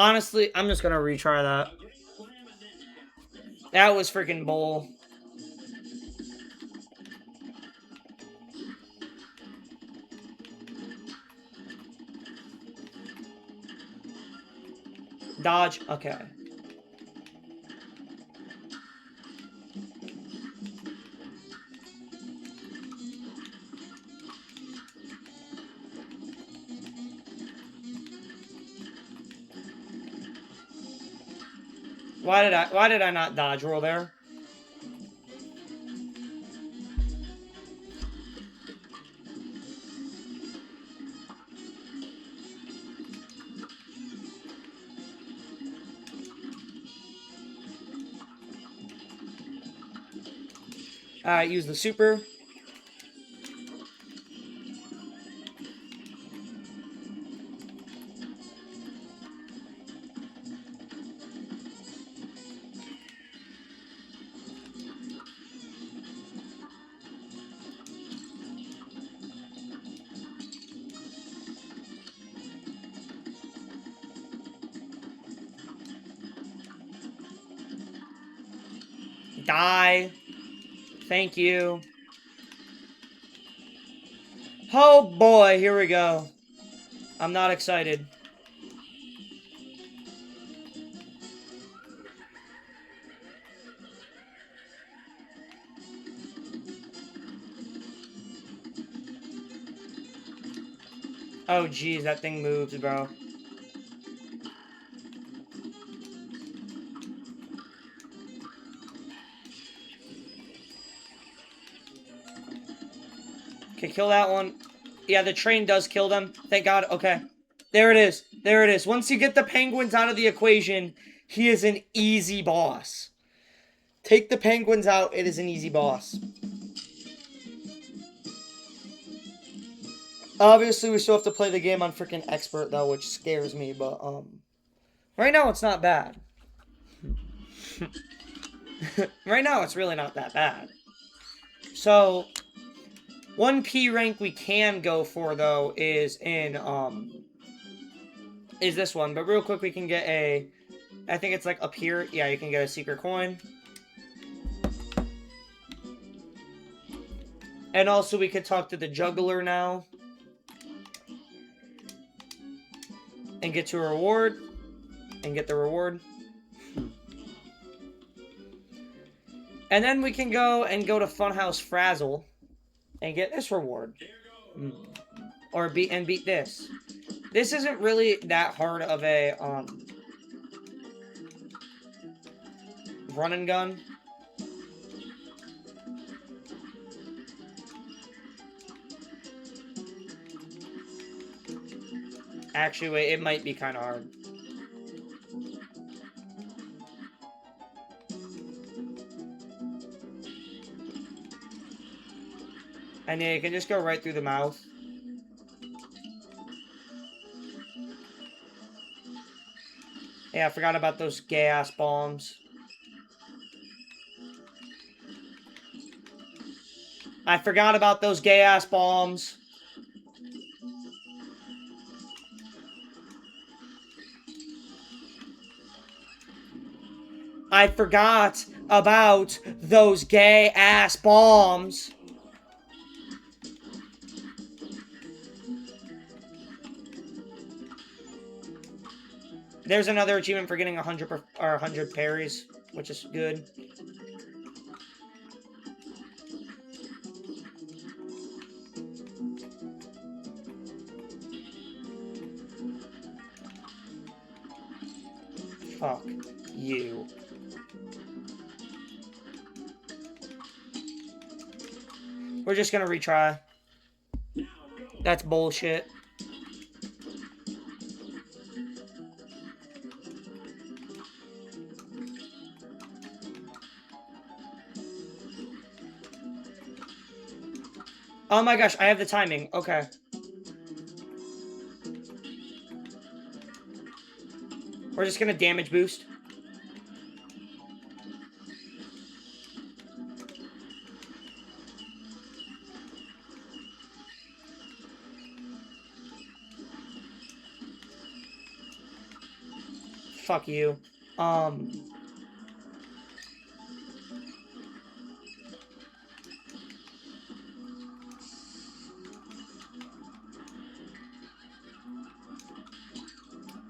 Honestly, I'm just gonna retry that. That was freaking bull. Dodge. Okay. Why did I not dodge roll there? Use the super. Die. Thank you. Oh boy, here we go. I'm not excited. Oh geez, that thing moves, bro. Okay, kill that one. Yeah, the train does kill them. Thank God. Okay. There it is. There it is. Once you get the penguins out of the equation, he is an easy boss. Take the penguins out, it is an easy boss. Obviously, we still have to play the game on freaking expert, though, which scares me, but, right now, it's not bad. Right now, it's really not that bad. So, one P rank we can go for, though, is is this one. But real quick, we can get I think it's like up here. Yeah, you can get a secret coin. And also, we could talk to the juggler now. And get to a reward. And get the reward. And then we can go to Funhouse Frazzle. And get this reward. Or beat this. This isn't really that hard of a, run and gun. Actually, wait, it might be kind of hard. And yeah, you can just go right through the mouth. Yeah, I forgot about those gay-ass bombs. I forgot about those gay-ass bombs. I forgot about those gay-ass bombs. There's another achievement for getting 100 parries, which is good. Fuck you. We're just gonna retry. That's bullshit. Oh my gosh, I have the timing. Okay. We're just gonna damage boost. Fuck you.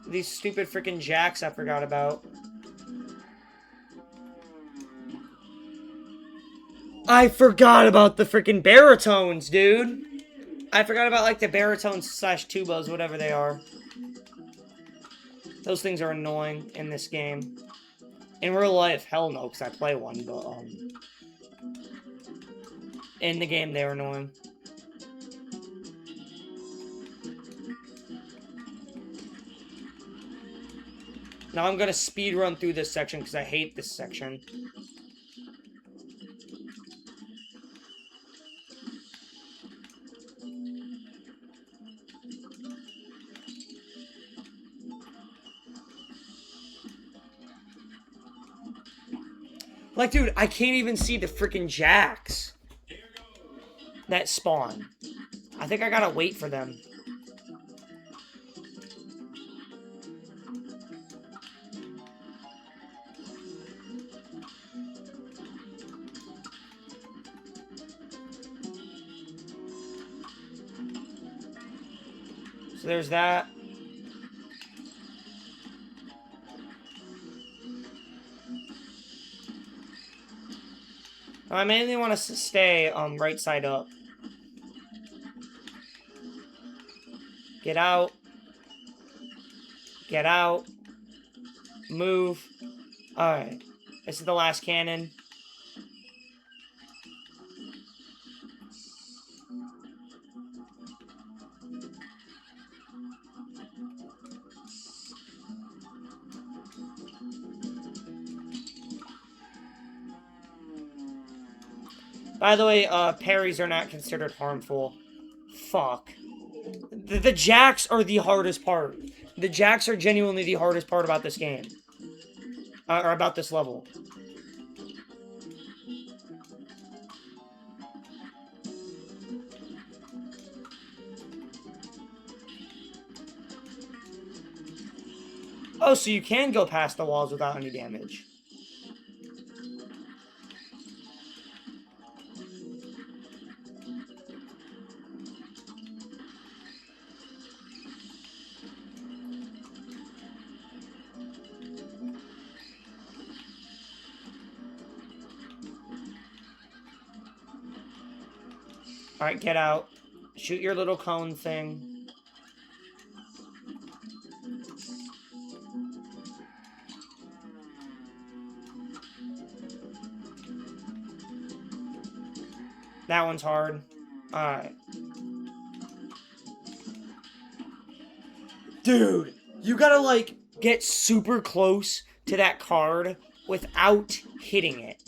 These stupid freaking jacks I forgot about. I forgot about the freaking baritones, dude. I forgot about, like, the baritones slash tubas, whatever they are. Those things are annoying in this game. In real life, hell no, because I play one, but, in the game, they're annoying. Now I'm gonna speed run through this section, because I hate this section. Like, dude, I can't even see the freaking jacks that spawn. I think I gotta wait for them. So there's that. I mainly want to stay right side up. Get out. Get out. Move. Alright. This is the last cannon. By the way, parries are not considered harmful. Fuck. The jacks are the hardest part. The jacks are genuinely the hardest part about this game. Or about this level. Oh, so you can go past the walls without any damage. Alright, get out. Shoot your little cone thing. That one's hard. Alright. Dude, you gotta, like, get super close to that card without hitting it.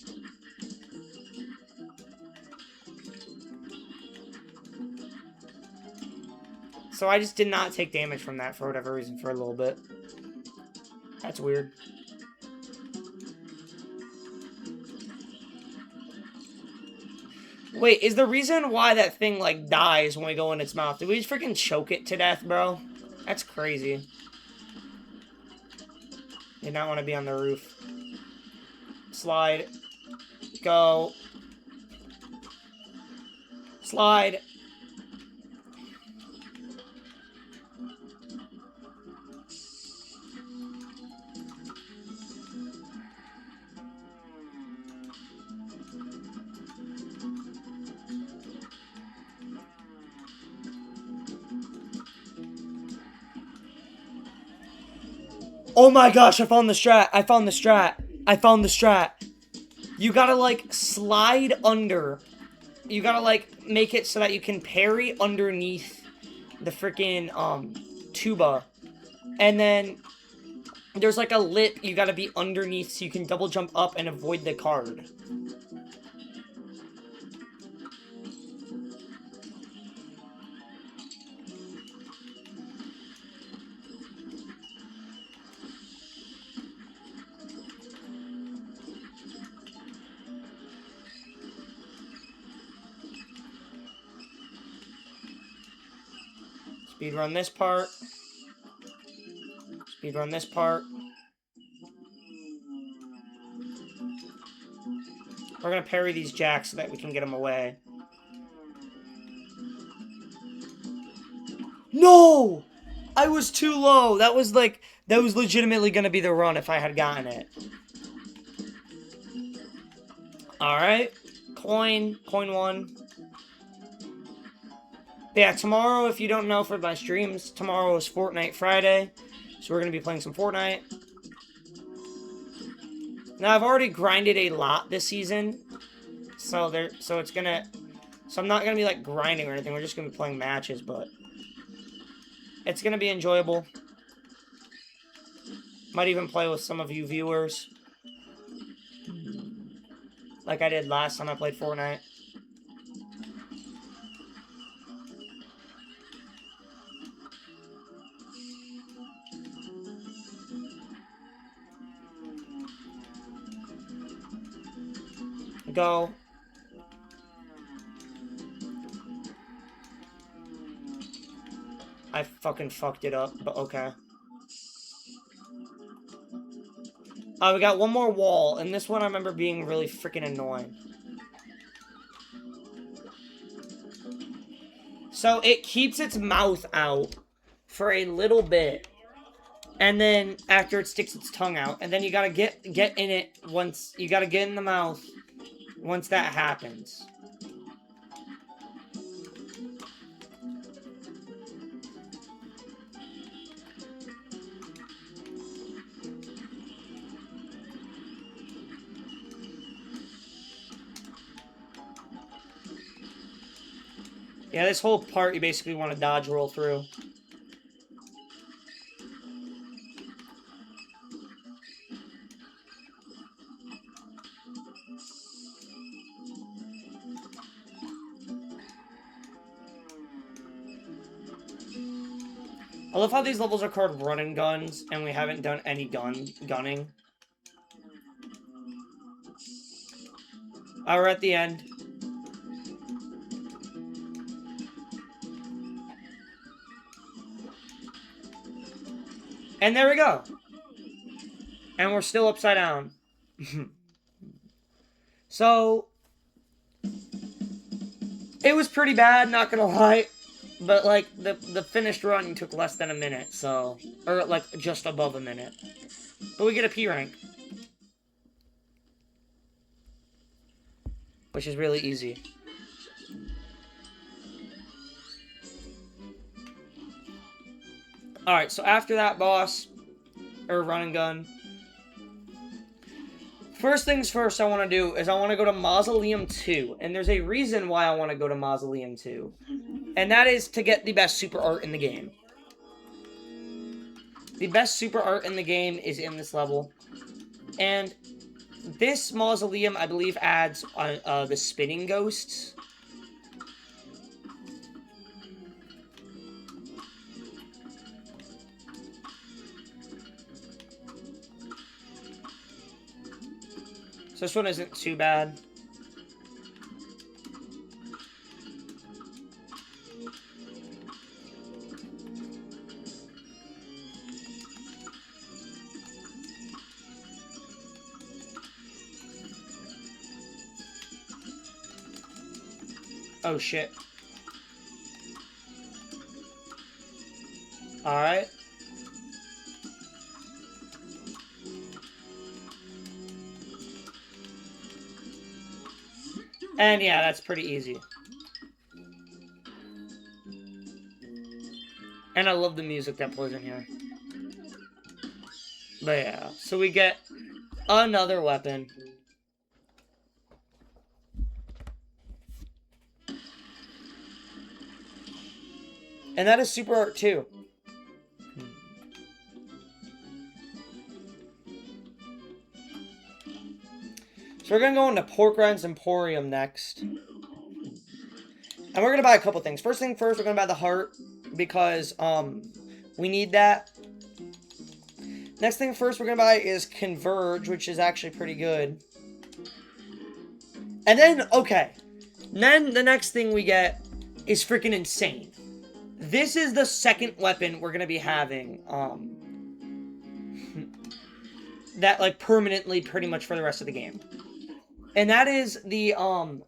So I just did not take damage from that for whatever reason for a little bit. That's weird. Wait, is the reason why that thing, like, dies when we go in its mouth, did we just freaking choke it to death, bro? That's crazy. Did not want to be on the roof. Slide. Go. Slide. Oh my gosh, I found the strat. I found the strat. I found the strat. You gotta, like, slide under. You gotta, like, make it so that you can parry underneath the freaking, tuba. And then there's, like, a lip you gotta be underneath so you can double jump up and avoid the card. Speedrun this part. Speedrun this part. We're gonna parry these jacks so that we can get them away. No! I was too low. That was legitimately gonna be the run if I had gotten it. Alright. Coin one. But yeah, tomorrow, if you don't know for my streams, tomorrow is Fortnite Friday. So we're gonna be playing some Fortnite. Now I've already grinded a lot this season. So I'm not gonna be like grinding or anything, we're just gonna be playing matches, but it's gonna be enjoyable. Might even play with some of you viewers. Like I did last time I played Fortnite. Go. I fucking fucked it up, but okay. We got one more wall, and this one I remember being really freaking annoying. So it keeps its mouth out for a little bit, and then after it sticks its tongue out, and then you gotta get in it once, you gotta get in the mouth once that happens. Yeah, this whole part you basically want to dodge roll through. I love how these levels are called run and guns, and we haven't done any gunning. We're at the end. And there we go. And we're still upside down. So, it was pretty bad, not gonna lie. But, like, the finished run took less than a minute, so... Or, like, just above a minute. But we get a P rank. Which is really easy. Alright, so after that boss, or run and gun, first things first I want to do is I want to go to Mausoleum 2. And there's a reason why I want to go to Mausoleum 2. And that is to get the best super art in the game. The best super art in the game is in this level. And this Mausoleum, I believe, adds the spinning ghosts. So this one isn't too bad. Oh shit. Alright. And yeah, that's pretty easy. And I love the music that plays in here. But yeah, so we get another weapon. And that is super art too. So we're gonna go into Porkrind's Emporium next. And we're gonna buy a couple things. First thing first, we're gonna buy the heart because we need that. Next thing first we're gonna buy is Converge, which is actually pretty good. And then, okay. Then the next thing we get is freaking insane. This is the second weapon we're gonna be having, that, like, permanently pretty much for the rest of the game. And that is the,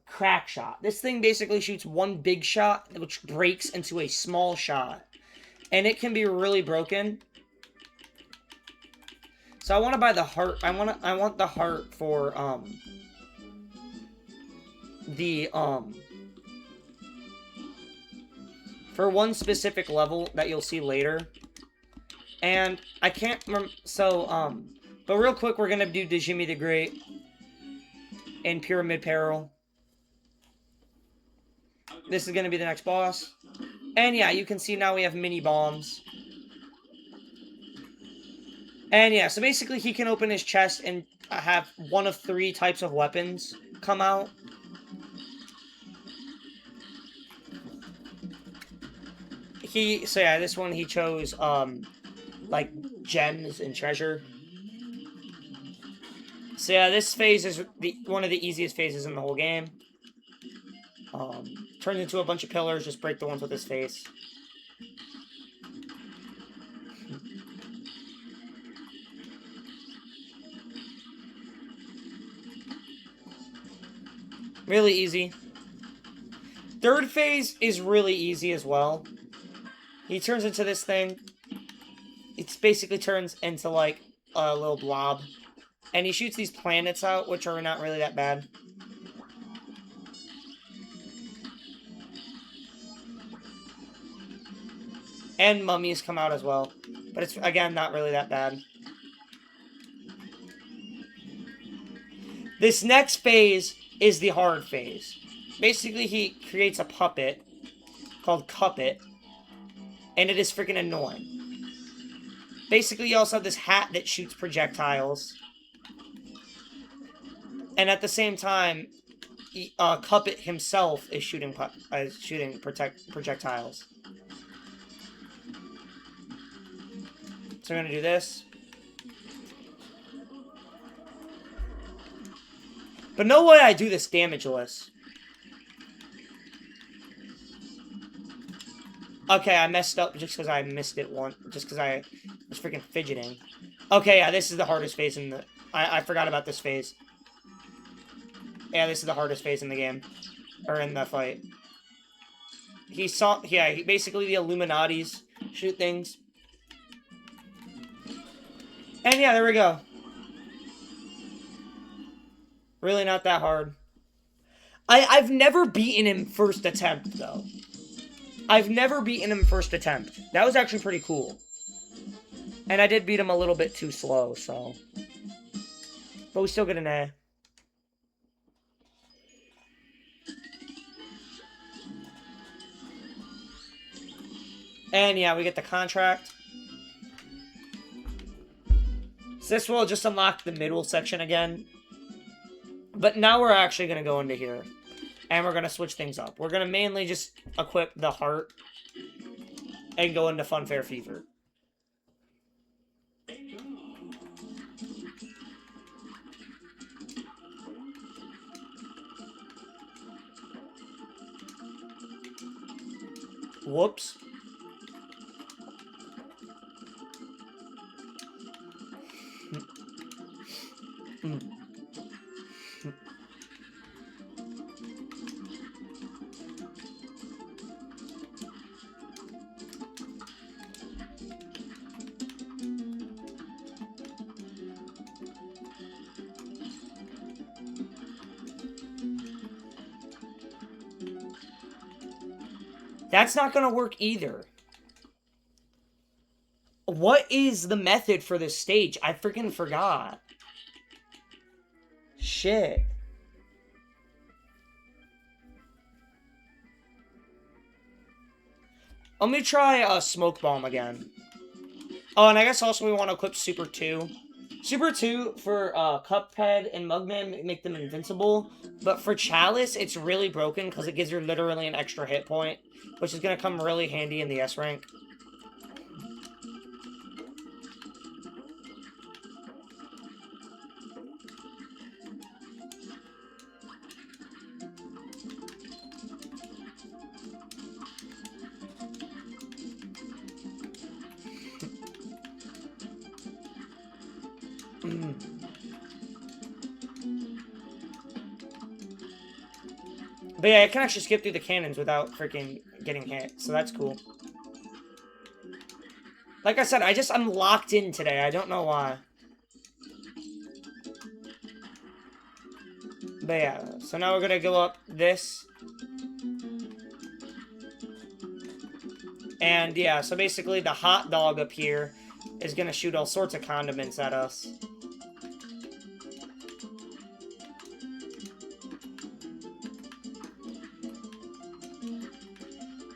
crack shot. This thing basically shoots one big shot, which breaks into a small shot. And it can be really broken. So I want to buy the heart. I want the heart for, for one specific level that you'll see later. And I can't remember, so, but real quick, we're gonna do Djimmi the Great in Pyramid Peril. This is gonna be the next boss. And yeah, you can see now we have mini bombs. And yeah, so basically he can open his chest and have one of 3 types of weapons come out. So yeah, this one he chose, like, gems and treasure. So yeah, this phase is one of the easiest phases in the whole game. Turns into a bunch of pillars, just break the ones with his face. Really easy. Third phase is really easy as well. He turns into this thing. It basically turns into like a little blob. And he shoots these planets out, which are not really that bad. And mummies come out as well. But it's, again, not really that bad. This next phase is the hard phase. Basically, he creates a puppet called Cuphead. And it is freaking annoying. Basically, you also have this hat that shoots projectiles. And at the same time, Cuphead himself is shooting projectiles. So we're gonna do this. But no way I do this damageless. Okay, I messed up just because I missed it once. Just because I was freaking fidgeting. Okay, yeah, this is the hardest phase in the... I forgot about this phase. Yeah, this is the hardest phase in the game. Or in the fight. He saw... Yeah, basically the Illuminatis shoot things. And yeah, there we go. Really not that hard. I've never beaten him first attempt, though. I've never beaten him first attempt. That was actually pretty cool. And I did beat him a little bit too slow, so... But we still get an A. And yeah, we get the contract. So this will just unlock the middle section again. But now we're actually going to go into here. And we're going to switch things up. We're going to mainly just equip the heart. And go into Funfair Fever. Whoops. That's not gonna work either. What is the method for this stage? I freaking forgot. Shit. Let me try Smoke Bomb again. Oh, and I guess also we want to equip Super 2. Super 2 for Cuphead and Mugman make them invincible. But for Chalice, it's really broken because it gives you literally an extra hit point. Which is going to come really handy in the S rank. But yeah, I can actually skip through the cannons without freaking getting hit, so that's cool. Like I said, I'm locked in today. I don't know why. But yeah, so now we're gonna go up this. And yeah, so basically the hot dog up here is gonna shoot all sorts of condiments at us.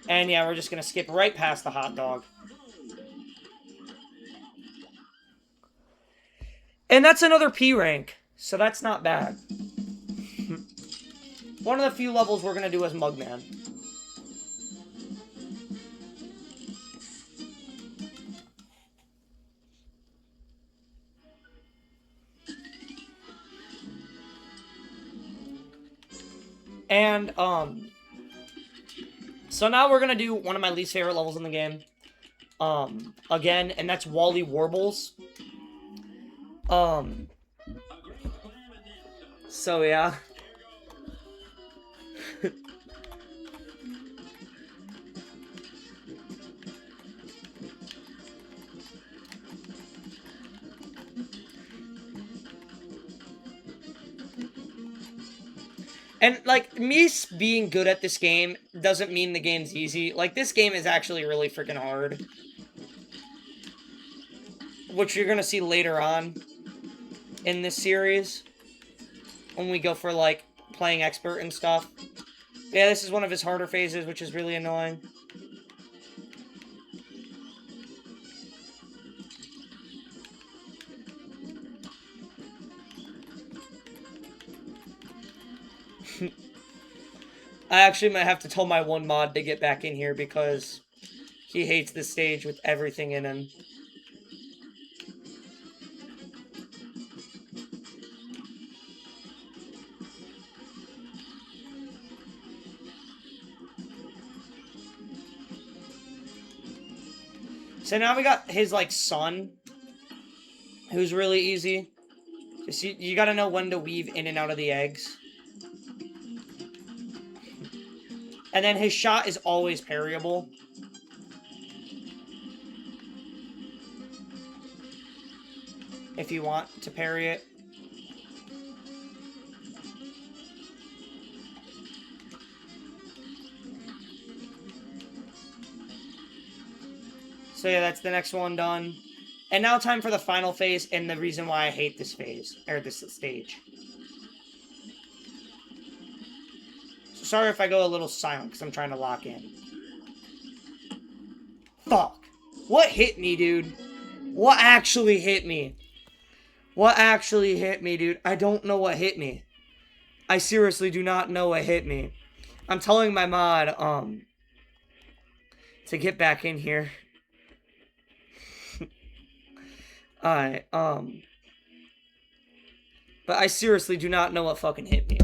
And yeah, we're just gonna skip right past the hot dog. And that's another P rank, so that's not bad. One of the few levels we're gonna do as Mugman. And, so now we're gonna do one of my least favorite levels in the game. Again, and that's Wally Warbles. So yeah. And, like, me being good at this game doesn't mean the game's easy. Like, this game is actually really freaking hard. Which you're gonna see later on in this series. When we go for, like, playing expert and stuff. Yeah, this is one of his harder phases, which is really annoying. I actually might have to tell my one mod to get back in here because he hates this stage with everything in him. So now we got his, like, son, who's really easy. Just you gotta know when to weave in and out of the eggs. And then his shot is always parryable. If you want to parry it. So yeah, that's the next one done. And now time for the final phase and the reason why I hate this phase, or this stage. So sorry if I go a little silent, because I'm trying to lock in. Fuck. What hit me, dude? What actually hit me? What actually hit me, dude? I don't know what hit me. I seriously do not know what hit me. I'm telling my mod, to get back in here. Alright, but I seriously do not know what fucking hit me.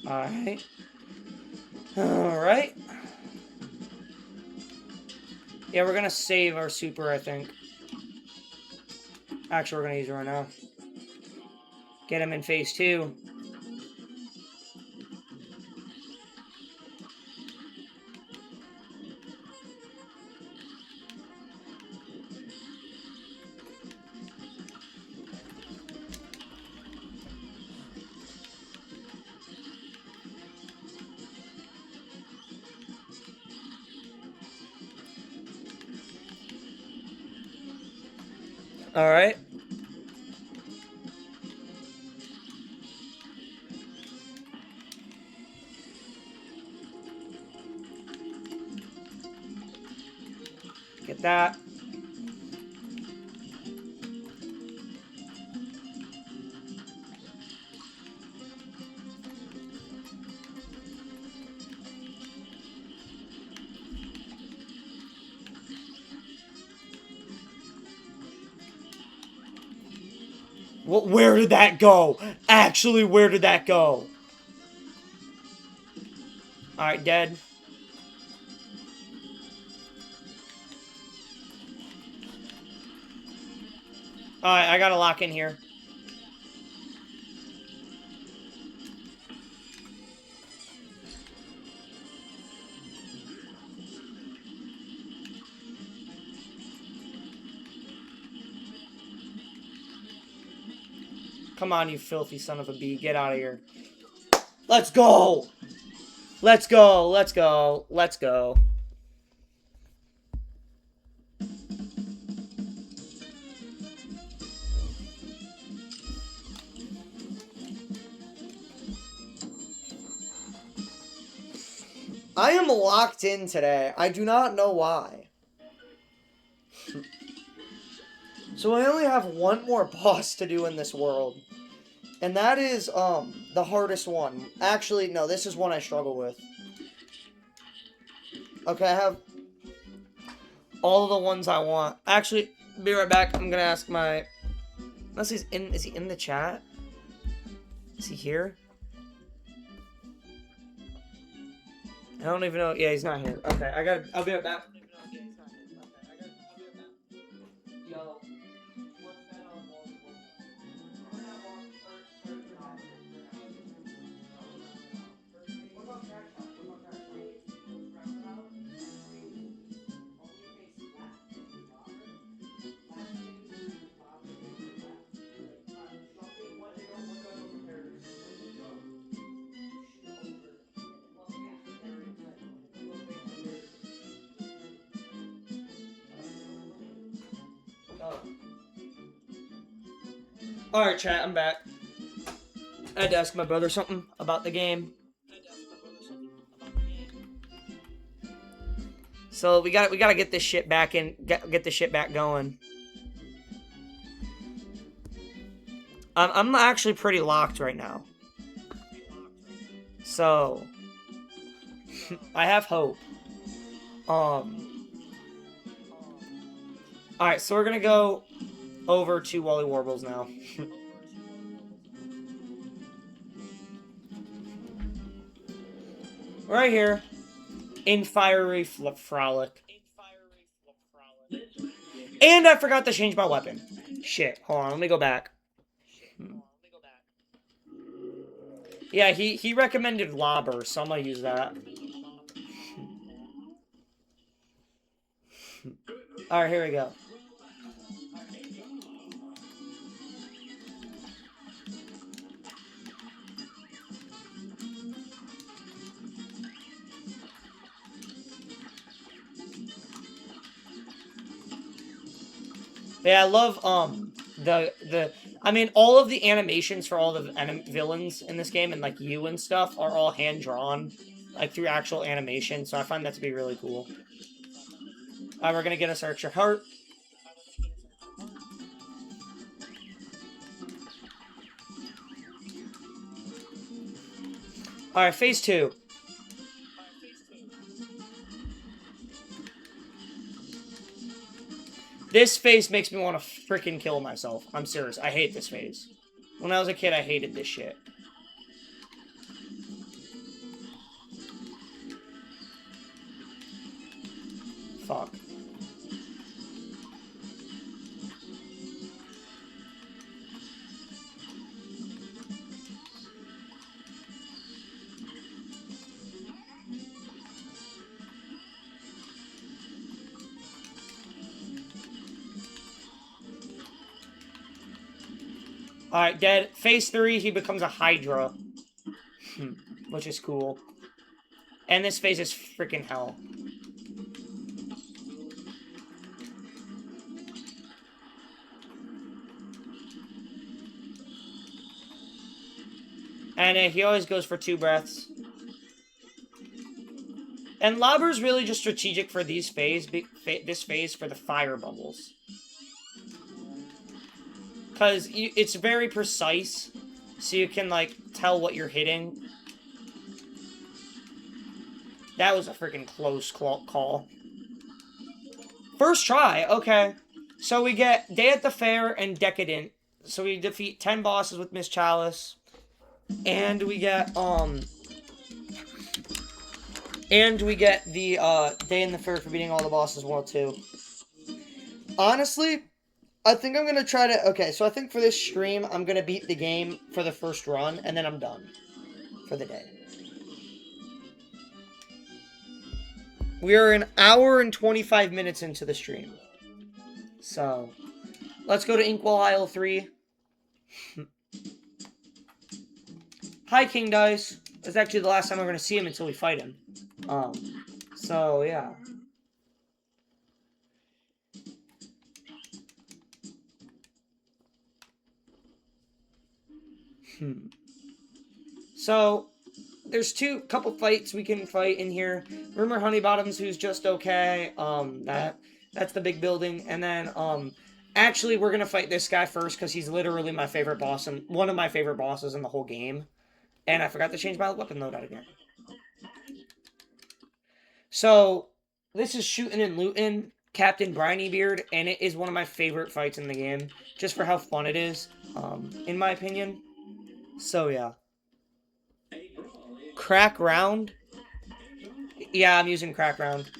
Alright. Alright. Yeah, we're gonna save our super, I think. Actually, we're gonna use it right now. Get him in phase 2. Alright. Get that. Where did that go? Actually, where did that go? Alright, dead. Alright, I gotta lock in here. Come on, you filthy son of a bee. Get out of here. Let's go! Let's go, let's go, let's go. I am locked in today. I do not know why. So I only have one more boss to do in this world. And that is, the hardest one. Actually, no, this is one I struggle with. Okay, I have all of the ones I want. Actually, be right back. I'm gonna ask my... Unless he's in... Is he in the chat? Is he here? I don't even know. Yeah, he's not here. Okay, I'll be right back. Yo. Alright, chat, I'm back. I had to ask my brother something about the game. So we gotta get this shit back in, get this shit back going. I'm actually pretty locked right now. So I have hope. Alright, so we're gonna go over to Wally Warbles now. Right here. In Fiery Frolic. And I forgot to change my weapon. Shit. Hold on, let me go back. Yeah, he recommended Lobber, so I'm gonna use that. Alright, here we go. Yeah, I love I mean, all of the animations for all the villains in this game and like you and stuff are all hand drawn, like through actual animation. So I find that to be really cool. Alright, we're gonna get us Archer Heart. Alright, phase 2. This phase makes me want to freaking kill myself. I'm serious. I hate this phase. When I was a kid, I hated this shit. Fuck. Alright, dead. Phase 3, he becomes a Hydra. Which is cool. And this phase is freaking hell. And he always goes for 2 breaths. And Lobber's really just strategic for this phase for the fire bubbles. Because it's very precise, so you can, like, tell what you're hitting. That was a freaking close call. First try, okay. So we get Day at the Fair and Decadent. So we defeat 10 bosses with Miss Chalice. And we get, and we get the, Day in the Fair for beating all the bosses well, too. Honestly, I think I'm gonna try to... Okay, so I think for this stream, I'm gonna beat the game for the first run, and then I'm done for the day. We are an hour and 25 minutes into the stream. So, let's go to Inkwell Isle 3. Hi, King Dice. That's actually the last time we're going to see him until we fight him. So, yeah. So, there's couple fights we can fight in here. Rumor Honeybottoms, who's just okay. That's the big building, and then actually we're gonna fight this guy first because he's literally my favorite boss and one of my favorite bosses in the whole game. And I forgot to change my weapon loadout again. So this is shooting and looting Captain Brinybeard, and it is one of my favorite fights in the game, just for how fun it is, in my opinion. So yeah. Crack round. Yeah, I'm using crack round.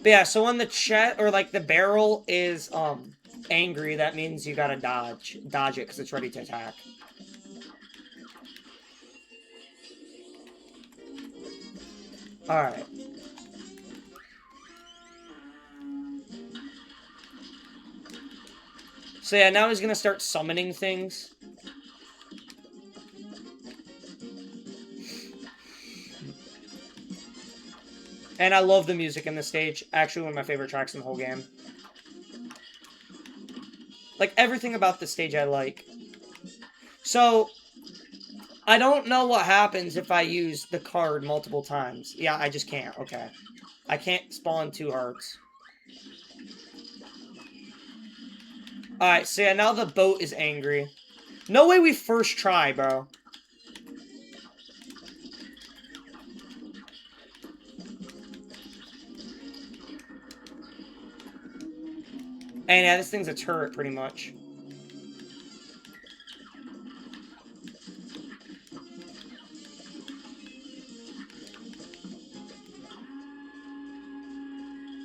But yeah, so when the chest or like the barrel is angry, that means you gotta dodge it because it's ready to attack. All right. So yeah, now he's gonna start summoning things. And I love the music in this stage. Actually, one of my favorite tracks in the whole game. Like, everything about this stage I like. So, I don't know what happens if I use the card multiple times. Yeah, I just can't. Okay. I can't spawn 2 hearts. Alright, so yeah, now the boat is angry. No way we first try, bro. And yeah, this thing's a turret, pretty much.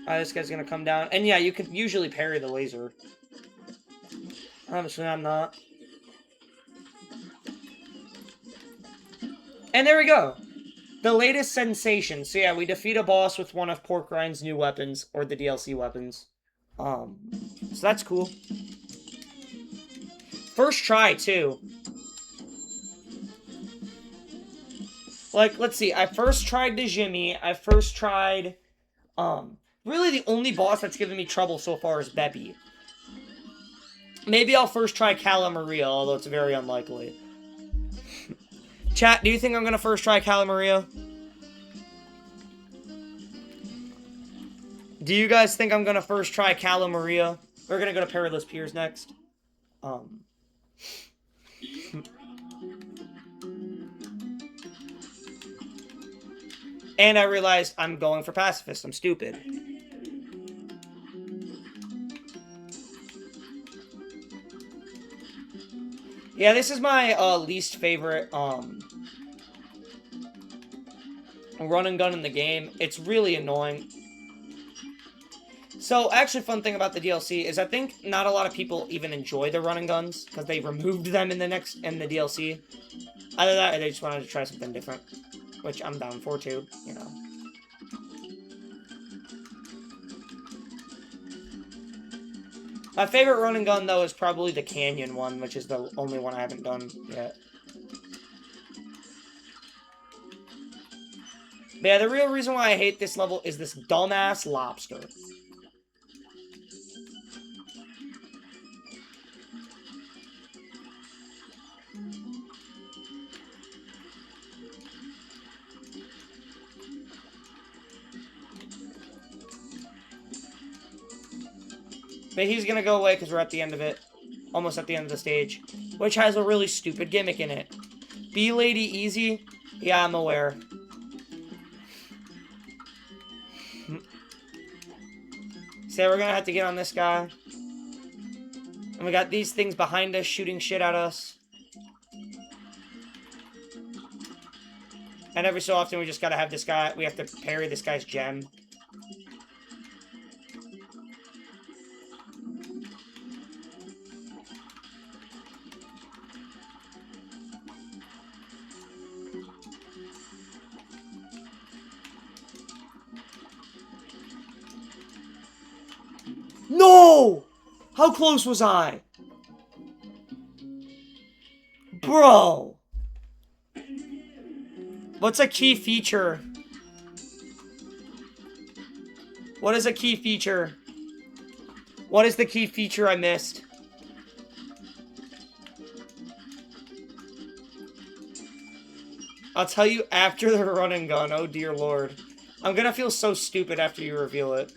Alright, this guy's gonna come down. And yeah, you can usually parry the laser. Obviously, I'm not. And there we go. The latest sensation. So yeah, we defeat a boss with one of Pork Rind's new weapons, or the DLC weapons. So that's cool. First try, too. Like, let's see. I first tried the Jimmy. I first tried, really the only boss that's given me trouble so far is Bebby. Maybe I'll first try Calamaria, although it's very unlikely. Chat, do you think I'm gonna first try Calamaria? Do you guys think I'm gonna first try Calamaria? We're gonna go to Perilous Piers next. And I realized I'm going for Pacifist. I'm stupid. Yeah, this is my least favorite run and gun in the game. It's really annoying. So, actually, fun thing about the DLC is I think not a lot of people even enjoy the run and guns because they removed them in the DLC. Either that or they just wanted to try something different, which I'm down for too, you know. My favorite run and gun, though, is probably the Canyon one, which is the only one I haven't done yet. But yeah, the real reason why I hate this level is this dumbass lobster. But he's gonna go away because we're at the end of it. Almost at the end of the stage. Which has a really stupid gimmick in it. Bee Lady Easy? Yeah, I'm aware. So we're gonna have to get on this guy. And we got these things behind us shooting shit at us. And every so often we just gotta have this guy, we have to parry this guy's gem. No! How close was I? Bro! What's a key feature? What is a key feature? What is the key feature I missed? I'll tell you after the run and gun. Oh, dear lord. I'm gonna feel so stupid after you reveal it.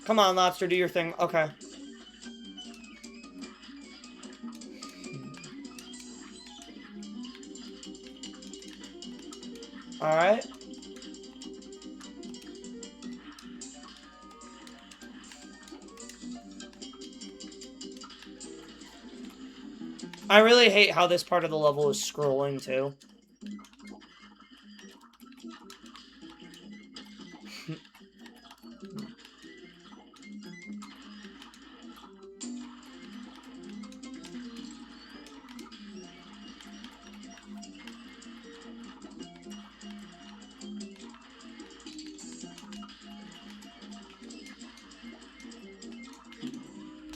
Come on, Lobster, do your thing. Okay. Alright. I really hate how this part of the level is scrolling, too.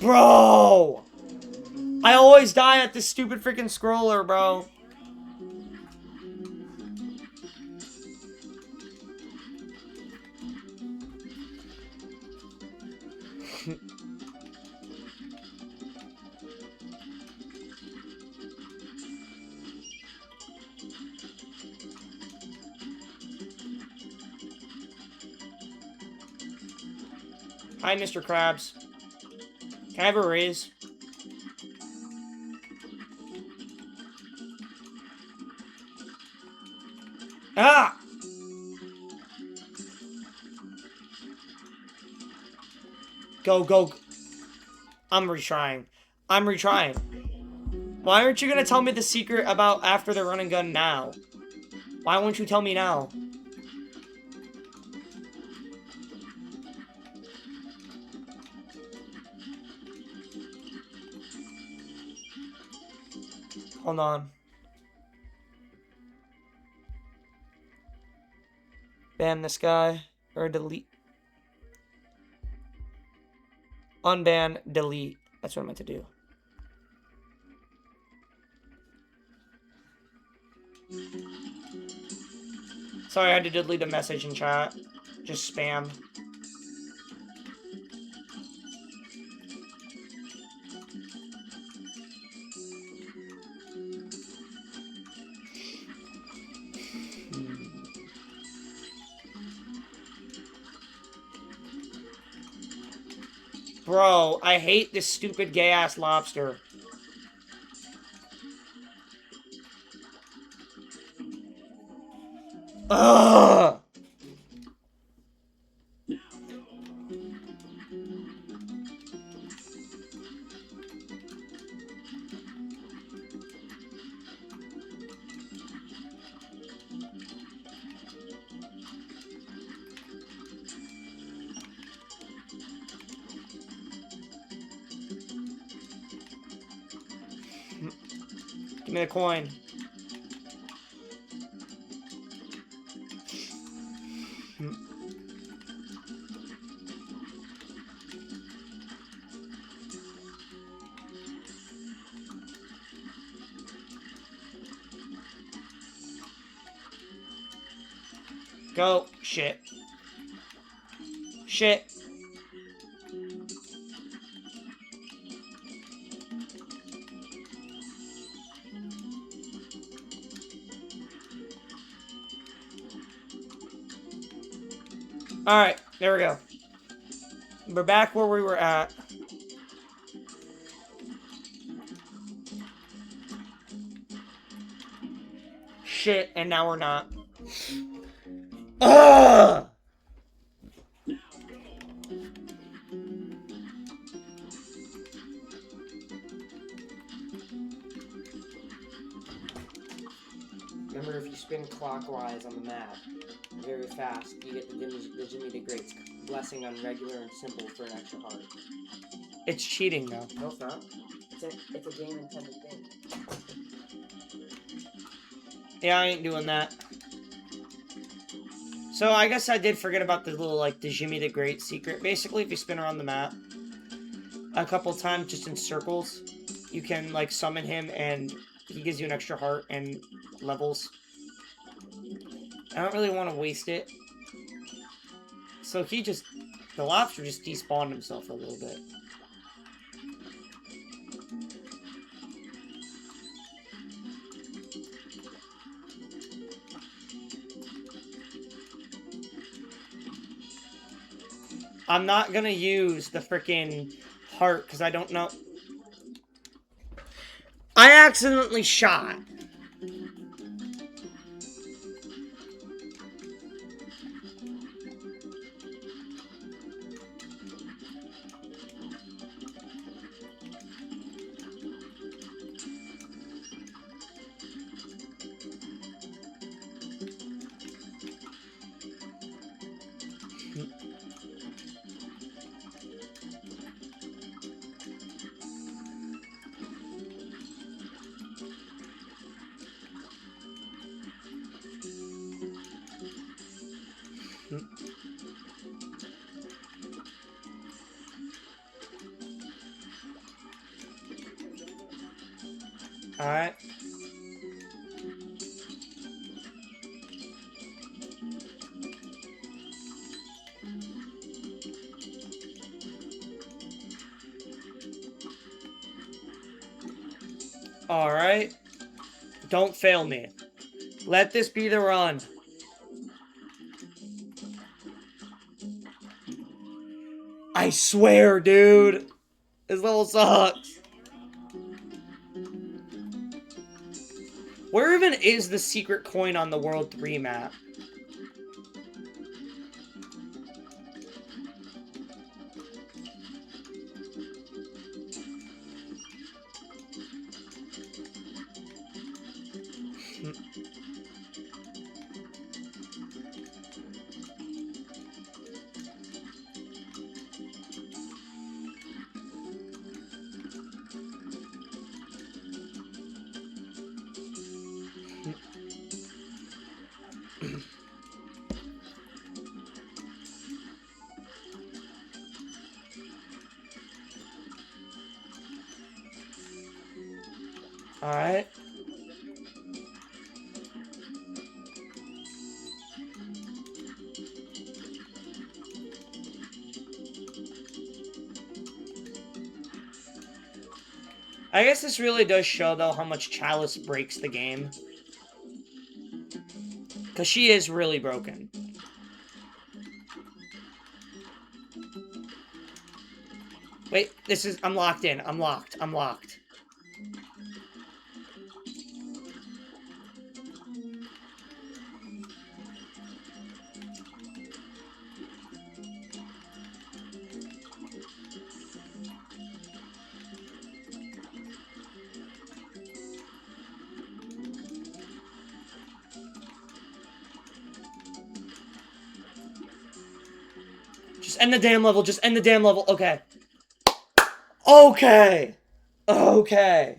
Bro! I always die at this stupid freaking scroller, bro. Hi, Mr. Krabs. Can I have a raise? Ah! Go, go. I'm retrying. I'm retrying. Why aren't you gonna tell me the secret about after the run and gun now? Why won't you tell me now? Hold on. Ban this guy. Or delete. Unban, delete. That's what I meant to do. Sorry, I had to delete a message in chat. Just spam. Bro, I hate this stupid gay-ass lobster. Ugh! Give me the coin. Go. Shit. Shit. Alright, there we go. We're back where we were at. Shit, and now we're not. Ugh! Remember, if you spin clockwise on the map very fast, you get the Jimmy the Great's blessing on regular and simple for an extra heart. It's cheating, though. No, it's not. It's a game intended thing. Yeah, I ain't doing that. So I guess I did forget about the little, like, the Jimmy the Great secret. Basically, if you spin around the map a couple times just in circles, you can, like, summon him and he gives you an extra heart and levels. I don't really want to waste it. So he just... The lobster just despawned himself for a little bit. I'm not gonna use the freaking heart because I don't know. I accidentally shot. Alright. Alright. Don't fail me. Let this be the run. I swear, dude. This level sucks. Where even is the secret coin on the World 3 map? Alright. I guess this really does show, though, how much Chalice breaks the game. Because she is really broken. Wait, this is... I'm locked in. I'm locked. I'm locked. Just end the damn level. Just end the damn level. Okay. Okay. Okay.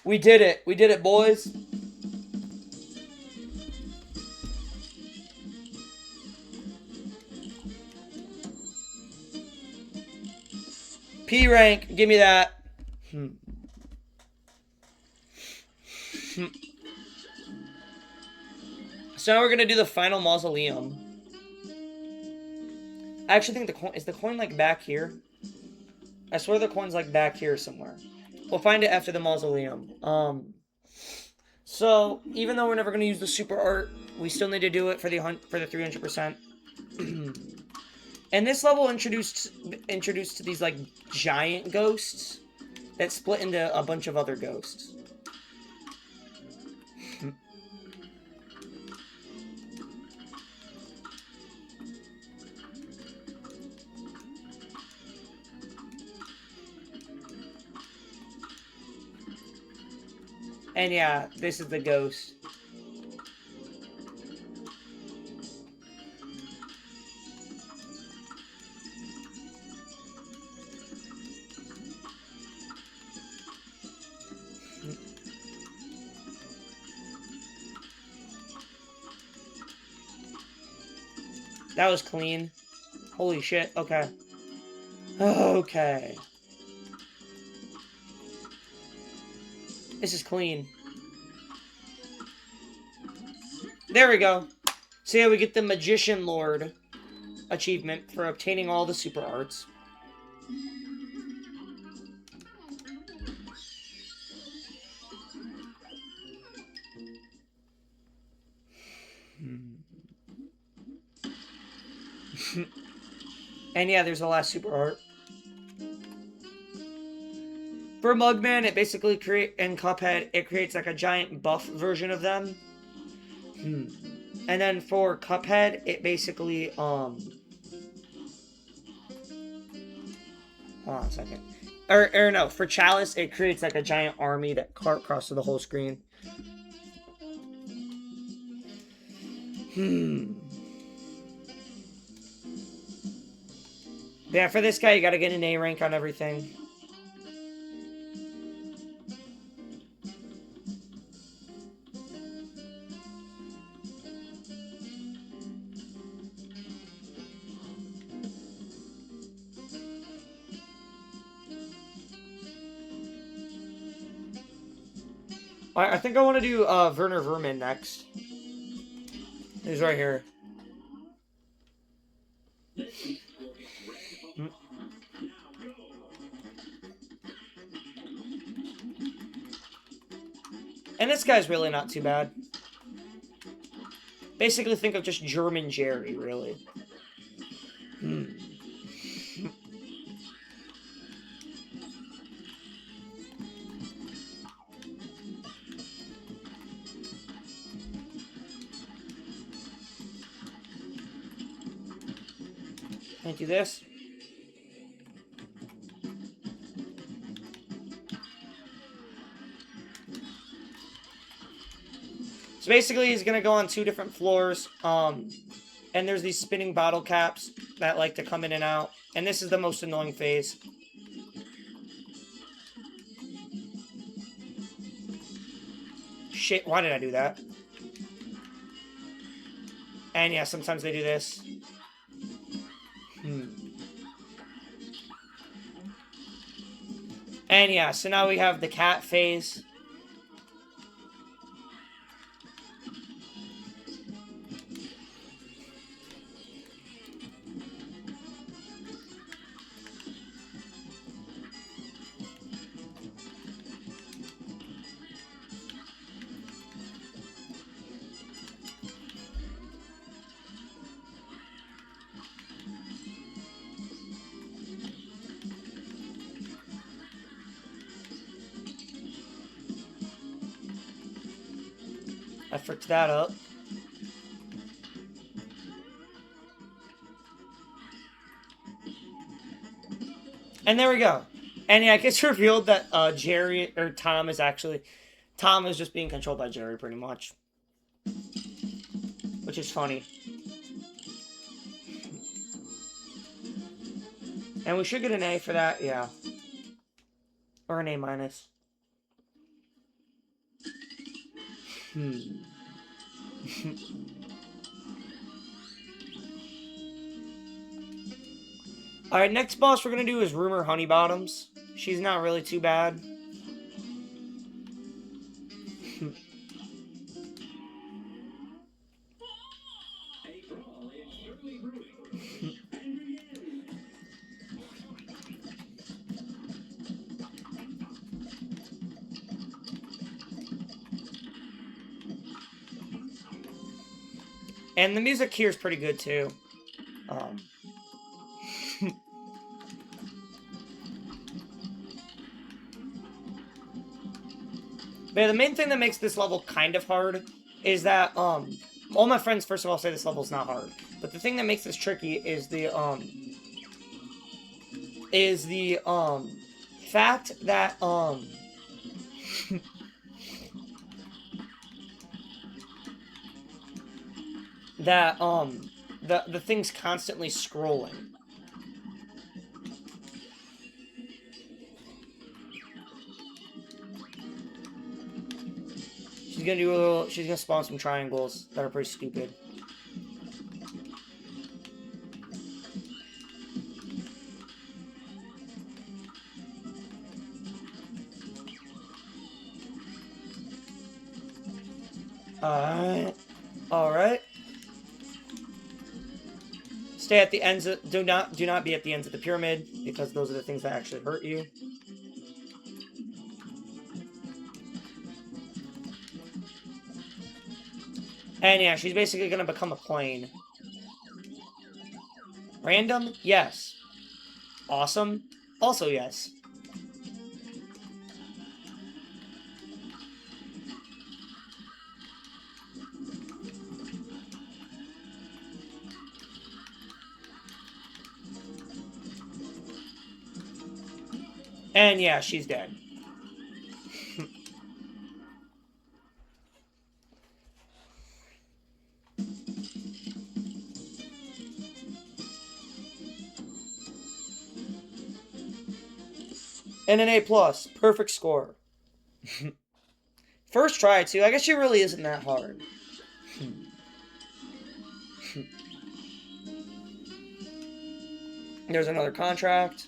We did it. We did it, boys. P rank. Give me that. So now we're gonna do the final mausoleum. I actually think the coin... Is the coin, like, back here? I swear the coin's, like, back here somewhere. We'll find it after the mausoleum. So, even though we're never gonna use the super art, we still need to do it for the 300%. And this level introduced to these, like, giant ghosts that split into a bunch of other ghosts. And yeah, this is the ghost. That was clean. Holy shit. Okay. Okay. This is clean. There we go. So yeah, we get the Magician Lord achievement for obtaining all the super arts. And yeah, there's the last super art. For Mugman, it basically in Cuphead, it creates like a giant buff version of them. And then for Cuphead, it basically, hold on a second. Or no, for Chalice, it creates like a giant army that crosses the whole screen. Yeah, for this guy, you gotta get an A rank on everything. I think I want to do Werner Vermin next. He's right here. And this guy's really not too bad. Basically think of just German Jerry, really. Can I do this? So basically, he's gonna go on 2 different floors. And there's these spinning bottle caps that like to come in and out. And this is the most annoying phase. Shit, why did I do that? And yeah, sometimes they do this. And yeah, so now we have the cat phase. I fricked that up. And there we go. And yeah, it gets revealed that Jerry or Tom is just being controlled by Jerry pretty much, which is funny. And we should get an A for that, yeah, or an A minus. Alright, next boss we're gonna do is Rumor Honeybottoms. She's not really too bad. And the music here is pretty good too. But the main thing that makes this level kind of hard is that all my friends first of all say this level's not hard. But the thing that makes this tricky is the fact that that the thing's constantly scrolling. She's gonna spawn some triangles that are pretty stupid. Alright. Alright. Stay at the ends of, do not be at the ends of the pyramid, because those are the things that actually hurt you. And yeah, she's basically gonna become a plane. Random? Yes. Awesome? Also yes. And yeah, she's dead. And an A+. Perfect score. First try, too. I guess she really isn't that hard. There's another contract.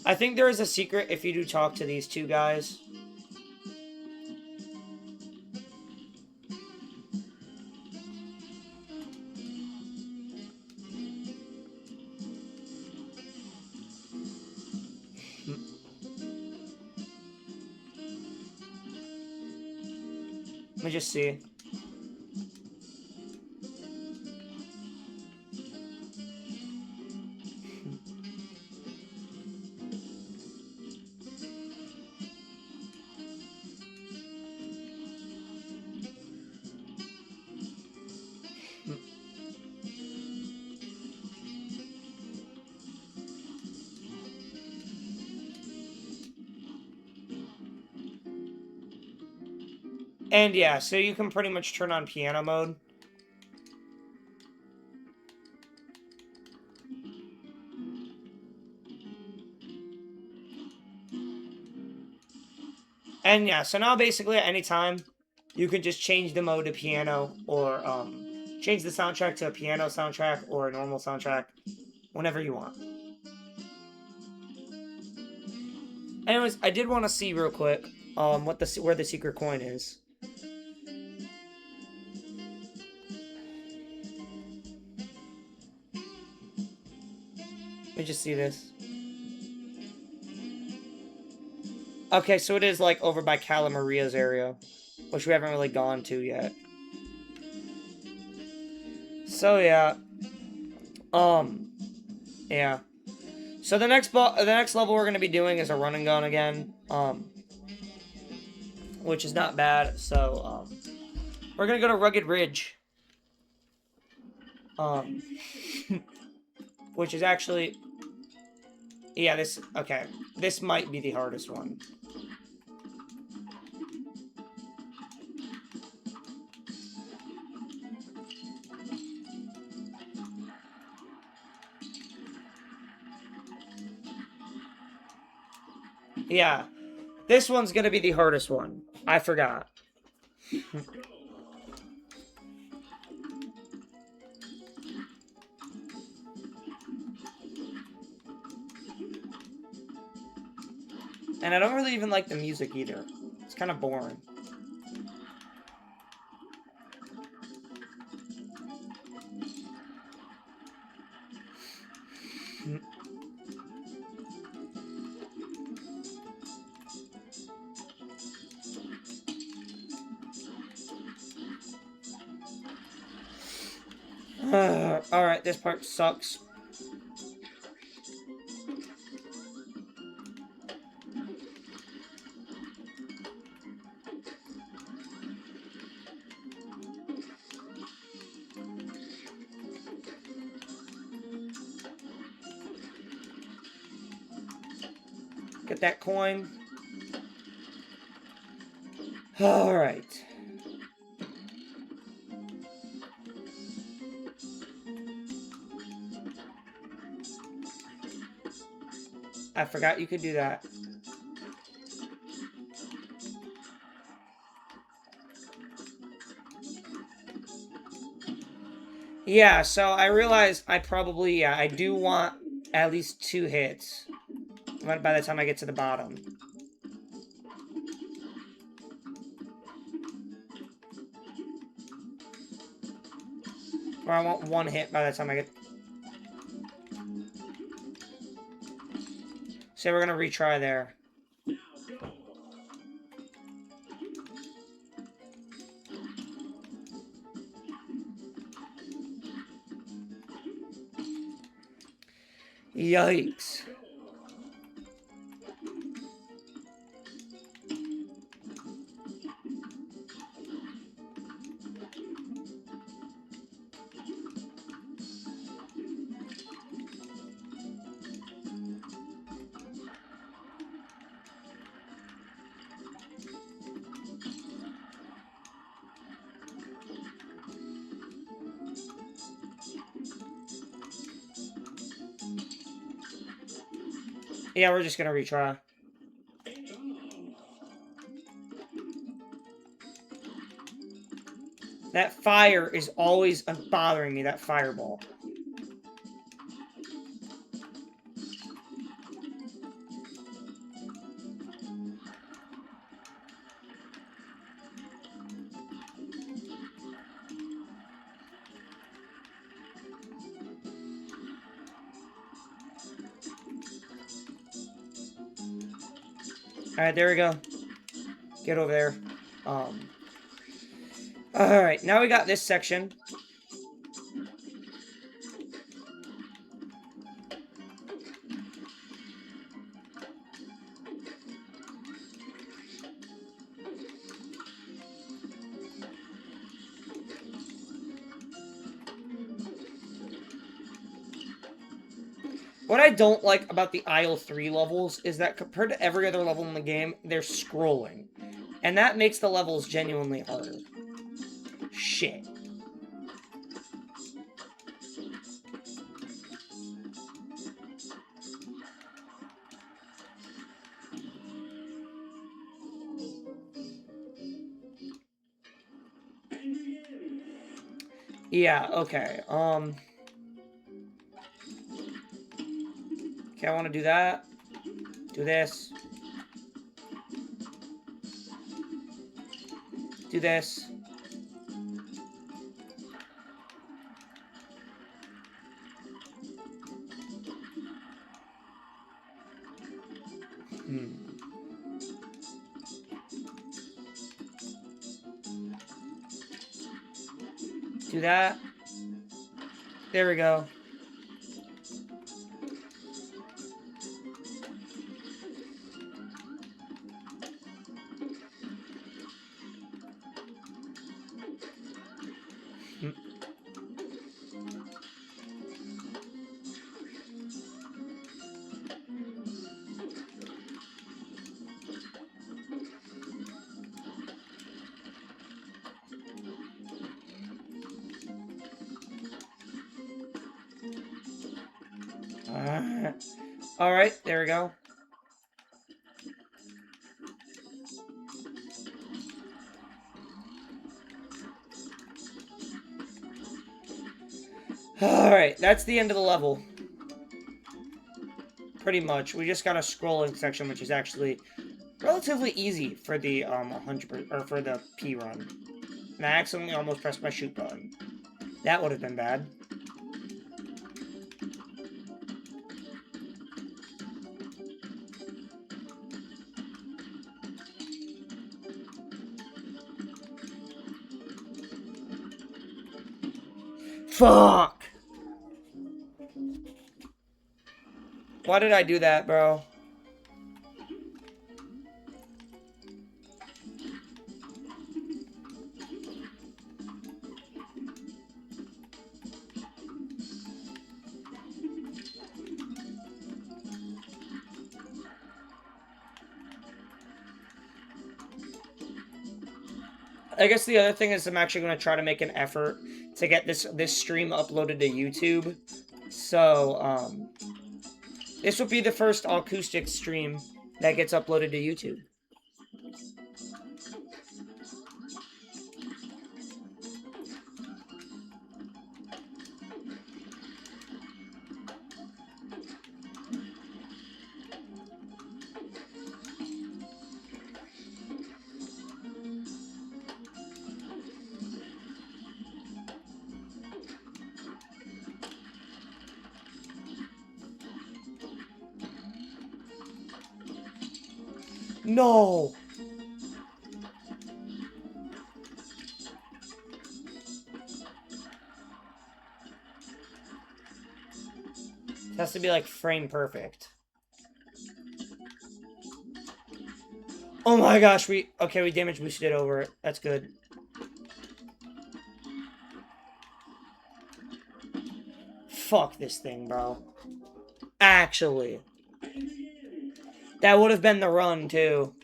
I think there is a secret if you do talk to these two guys. Let me just see. And yeah, so you can pretty much turn on piano mode. And yeah, so now basically at any time, you can just change the mode to piano, or change the soundtrack to a piano soundtrack or a normal soundtrack, whenever you want. Anyways, I did want to see real quick where the secret coin is. Let me just see this. Okay, so it is like over by Calamaria's area, which we haven't really gone to yet. So yeah. Yeah. So the next level we're gonna be doing is a run and gun again. Which is not bad. So we're gonna go to Rugged Ridge. Which is actually, yeah, this might be the hardest one. Yeah, this one's gonna be the hardest one. I forgot. And I don't really even like the music either. It's kind of boring. Alright, this part sucks. Get that coin. Alright. I forgot you could do that. Yeah, so I realized I probably, I do want at least 2 hits by the time I get to the bottom. Or I want 1 hit by the time I get... So we're gonna retry there. Yikes. Yeah, we're just gonna retry. That fire is always bothering me, that fireball. Alright, there we go. Get over there. Alright, now we got this section. What I don't like about the aisle 3 levels is that compared to every other level in the game, they're scrolling. And that makes the levels genuinely harder. Shit. Yeah, okay. Okay, I want to do that. Do this. Do this. Do that. There we go. Alright, there we go. Alright, that's the end of the level. Pretty much. We just got a scrolling section, which is actually relatively easy for the 100 or for the P run. And I accidentally almost pressed my shoot button. That would have been bad. Fuck! Why did I do that, bro? I guess the other thing is I'm actually going to try to make an effort to get this stream uploaded to YouTube. So, this will be the first acoustic stream that gets uploaded to YouTube. No! It has to be like frame perfect. Oh my gosh, we damage boosted over it. That's good. Fuck this thing, bro. Actually. That would have been the run, too.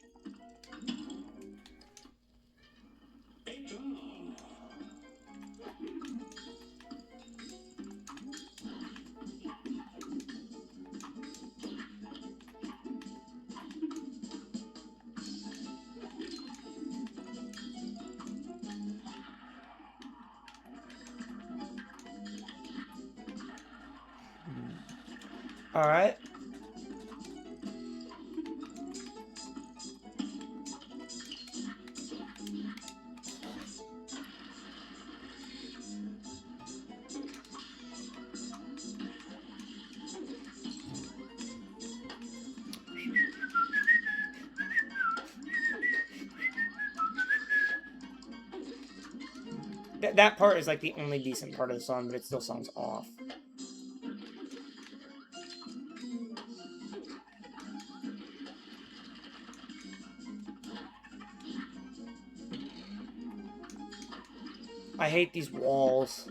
Alright. That part is like the only decent part of the song, but it still sounds off. I hate these walls.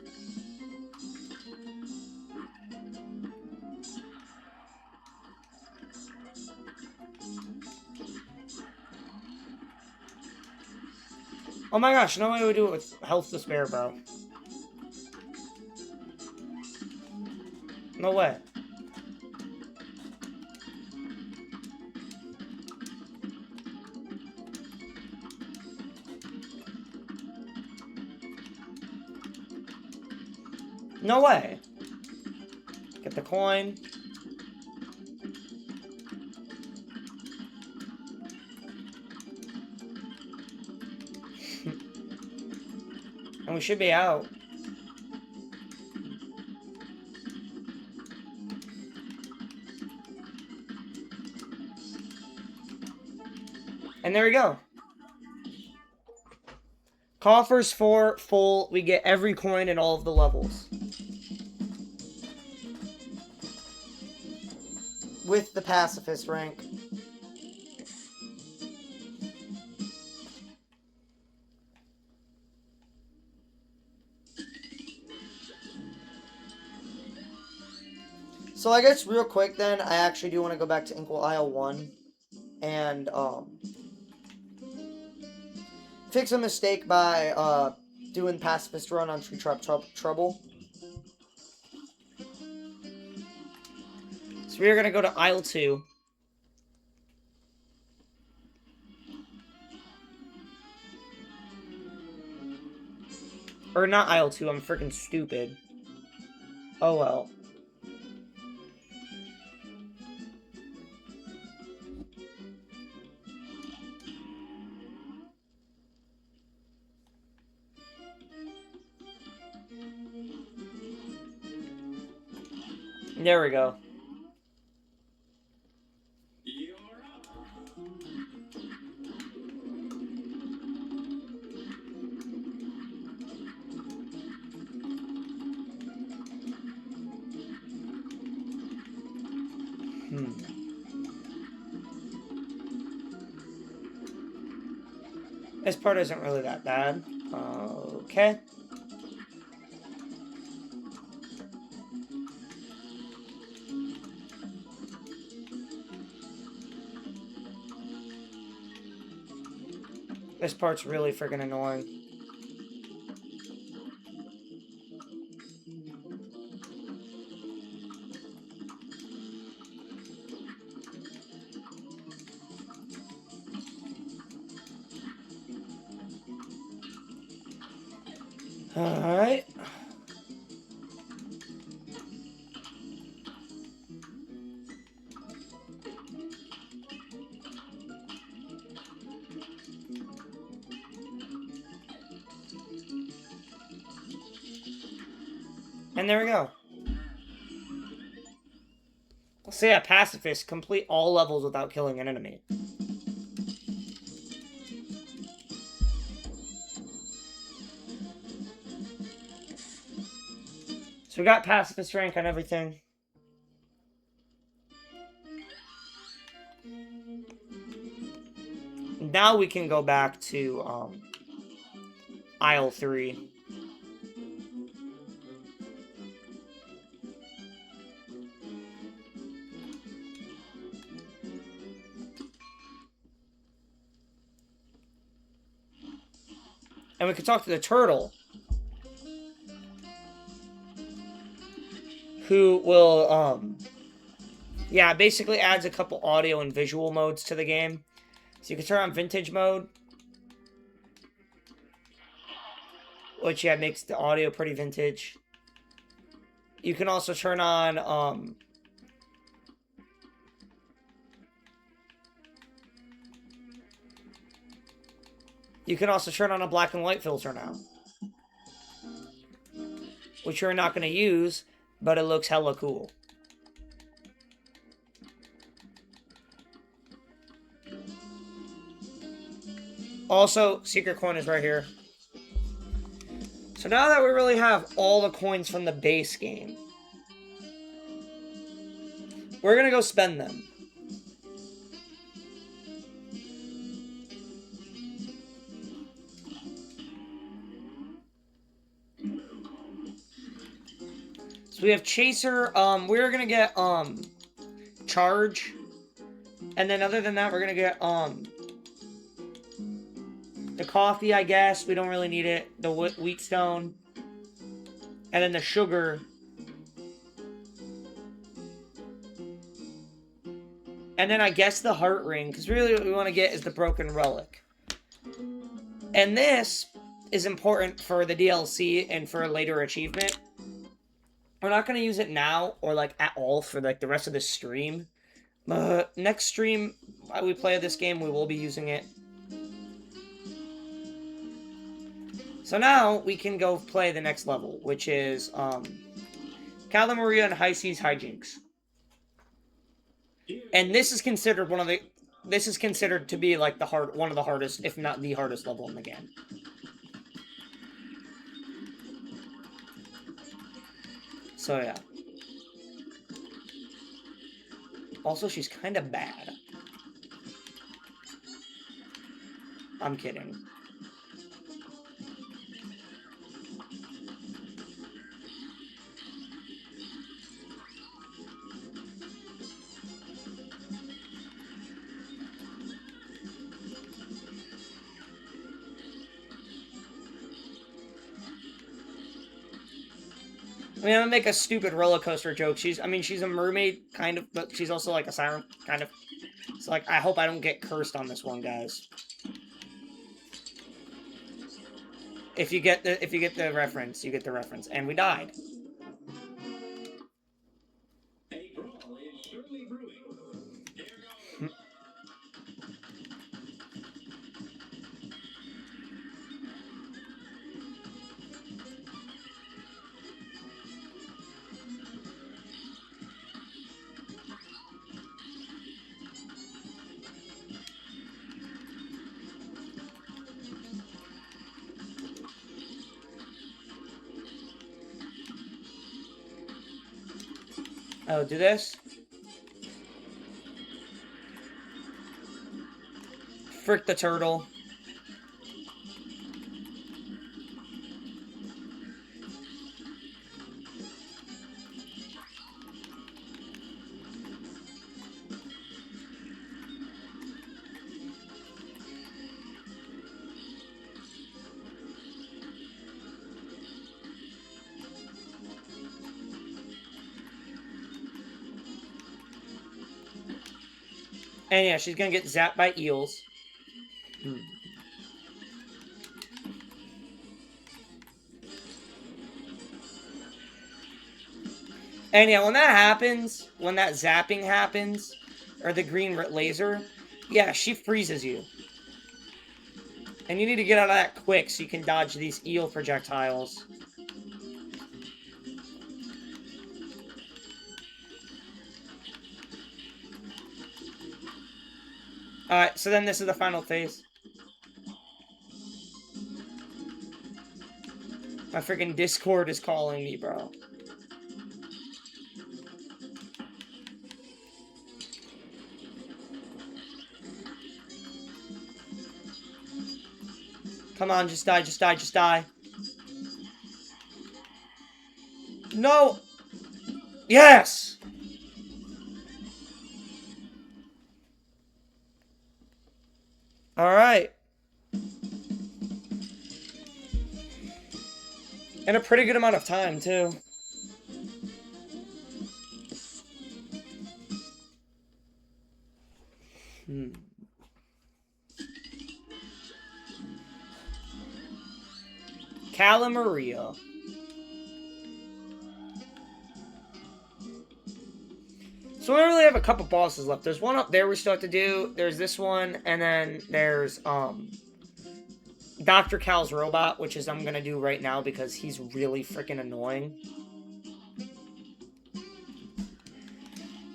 Oh my gosh, no way we do it with health to spare, bro. No way. No way. Get the coin. And we should be out. And there we go. Coffers 4 full. We get every coin in all of the levels. With the pacifist rank. So I guess real quick then, I actually do want to go back to Inkwell Isle 1 and fix a mistake by doing pacifist run on Tree Trouble. So we're gonna go to Isle 2. Or not Isle 2, I'm freaking stupid. Oh well. There we go. This part isn't really that bad. Okay. This part's really freaking annoying. Alright. And there we go. So yeah, pacifist, complete all levels without killing an enemy. So we got pacifist rank on everything. Now we can go back to aisle 3. And we can talk to the turtle, who will, yeah, basically adds a couple audio and visual modes to the game. So you can turn on vintage mode, which, yeah, makes the audio pretty vintage. You can also turn on, you can also turn on a black and white filter now, which you're not going to use, but it looks hella cool. Also, secret coin is right here. So now that we really have all the coins from the base game, we're going to go spend them. So we have Chaser. We're gonna get Charge, and then other than that, we're gonna get the coffee. I guess we don't really need it. The wheat stone, and then the sugar, and then I guess the heart ring. Because really, what we want to get is the broken relic. And this is important for the DLC and for a later achievement. We're not going to use it now or like at all for like the rest of the stream. But next stream we play this game, we will be using it. So now we can go play the next level, which is Cala Maria and High Seas Hijinks. And this is considered this is considered to be like one of the hardest, if not the hardest level in the game. So yeah. Also, she's kind of bad. I'm kidding. I mean, I'm gonna make a stupid roller coaster joke. She's a mermaid, kind of, but she's also like a siren, kind of. So, like, I hope I don't get cursed on this one, guys. If you get the reference, you get the reference. And we died. Oh, do this? Frick the turtle. And yeah, she's gonna get zapped by eels. And yeah, when that happens, when that zapping happens, or the green laser, yeah, she freezes you. And you need to get out of that quick so you can dodge these eel projectiles. Alright, so then this is the final phase. My freaking Discord is calling me, bro. Come on, just die, just die, just die. No! Yes! Alright. In a pretty good amount of time, too. Calamaria. So we really have a couple bosses left. There's one up there we still have to do. There's this one, and then there's Dr. Cal's robot, which is I'm gonna do right now because he's really freaking annoying.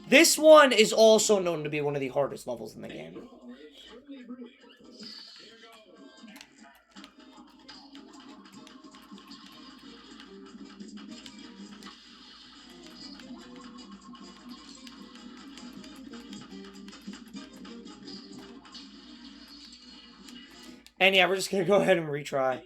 This one is also known to be one of the hardest levels in the game. And yeah, we're just gonna go ahead and retry.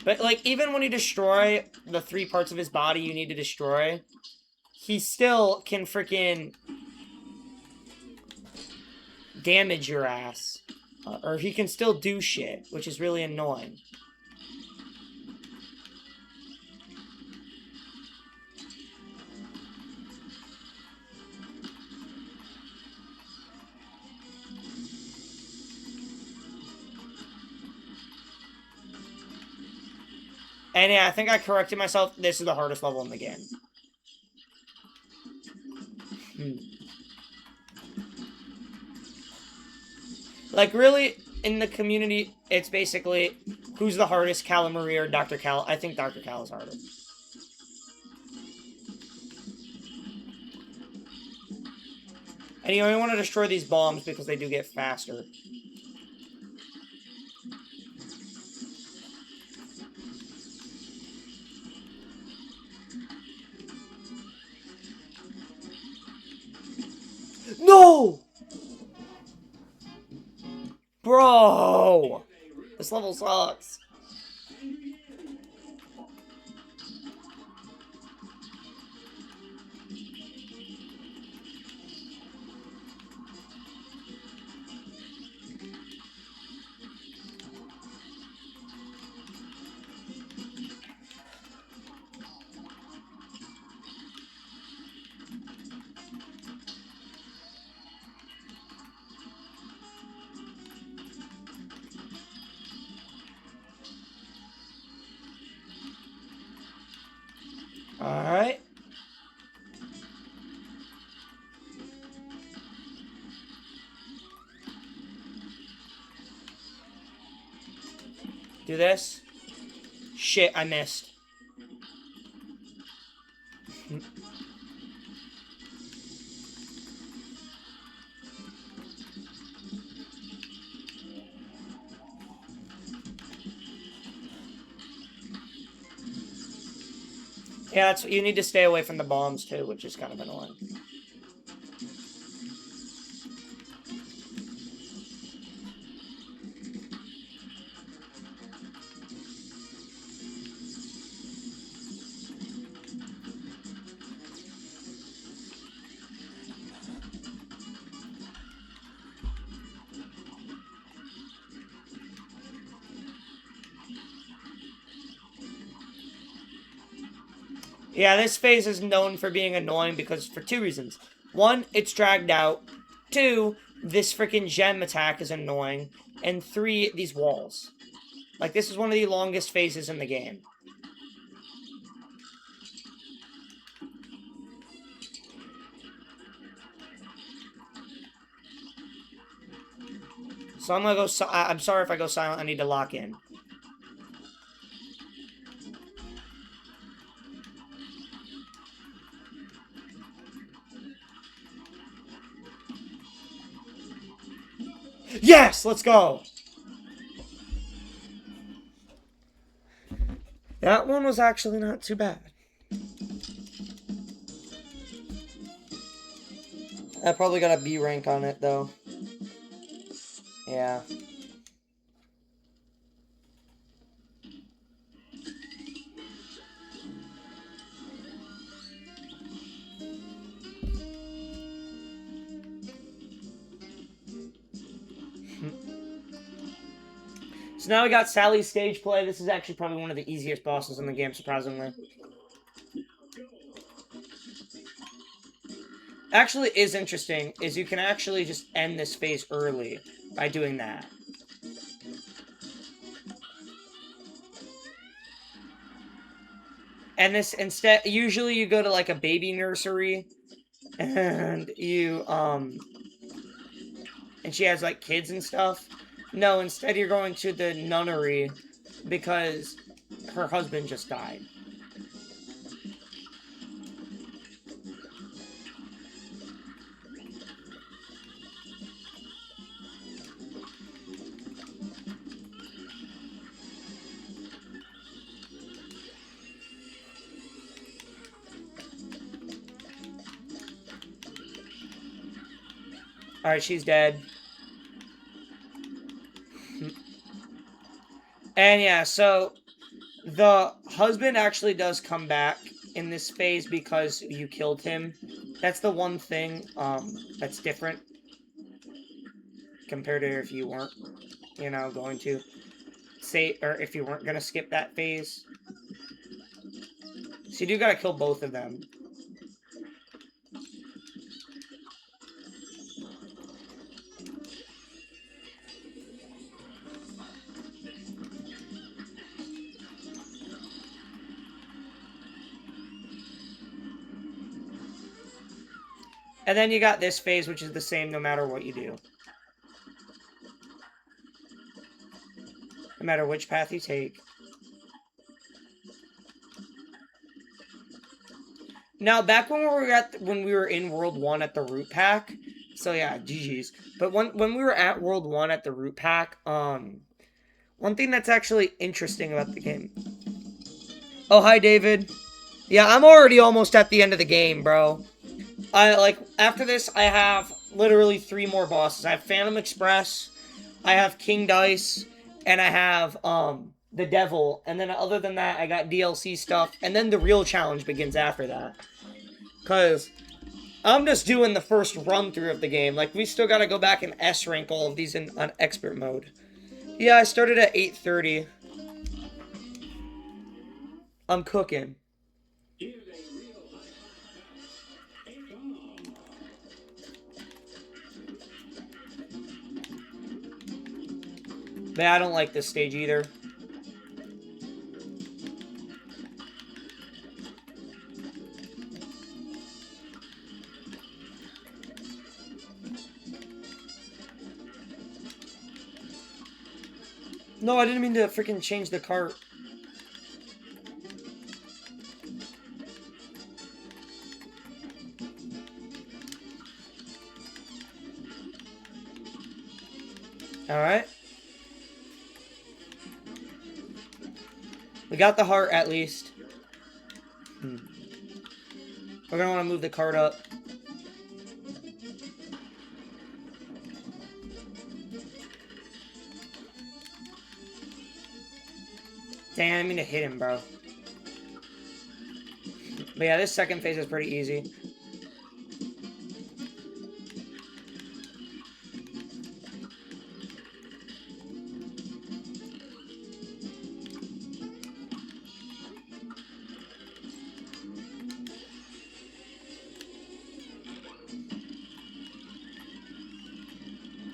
But, like, even when you destroy the 3 parts of his body you need to destroy, he still can freaking damage your ass. Or he can still do shit, which is really annoying. And yeah, I think I corrected myself. This is the hardest level in the game. Like, really, in the community, it's basically who's the hardest, Cal Maria or Dr. Cal. I think Dr. Cal is harder. And you only want to destroy these bombs because they do get faster. No! Bro! This level sucks. Alright. Do this. Shit, I missed. Yeah, that's, you need to stay away from the bombs too, which is kind of annoying. Yeah, this phase is known for being annoying because for 2 reasons. 1, it's dragged out. 2, this freaking gem attack is annoying. And 3, these walls. Like, this is one of the longest phases in the game. So I'm gonna go, I'm sorry if I go silent, I need to lock in. Yes, let's go. That one was actually not too bad. I probably got a B rank on it though. Yeah. So now we got Sally's stage play. This is actually probably one of the easiest bosses in the game, surprisingly. Actually, is interesting is you can actually just end this phase early by doing that. And this instead, usually you go to like a baby nursery, and and she has like kids and stuff. No, instead you're going to the nunnery because her husband just died. Alright, she's dead. And yeah, so the husband actually does come back in this phase because you killed him. That's the one thing that's different compared to if you weren't, going to say, or if you weren't going to skip that phase. So you do got to kill both of them. And then you got this phase, which is the same no matter what you do. No matter which path you take. Now, back when we were in World 1 at the Root Pack, so yeah, GG's. But when we were at World 1 at the Root Pack, one thing that's actually interesting about the game. Oh, hi, David. Yeah, I'm already almost at the end of the game, bro. After this, I have literally 3 more bosses. I have Phantom Express, I have King Dice, and I have, the Devil. And then other than that, I got DLC stuff. And then the real challenge begins after that. Because I'm just doing the first run through of the game. Like, we still gotta go back and S rank all of these on expert mode. Yeah, I started at 8:30. I'm cooking. Man, I don't like this stage either. No, I didn't mean to freaking change the cart. Alright. We got the heart at least. We're gonna want to move the cart up. Dang, I didn't mean to hit him, bro. But yeah, this second phase is pretty easy.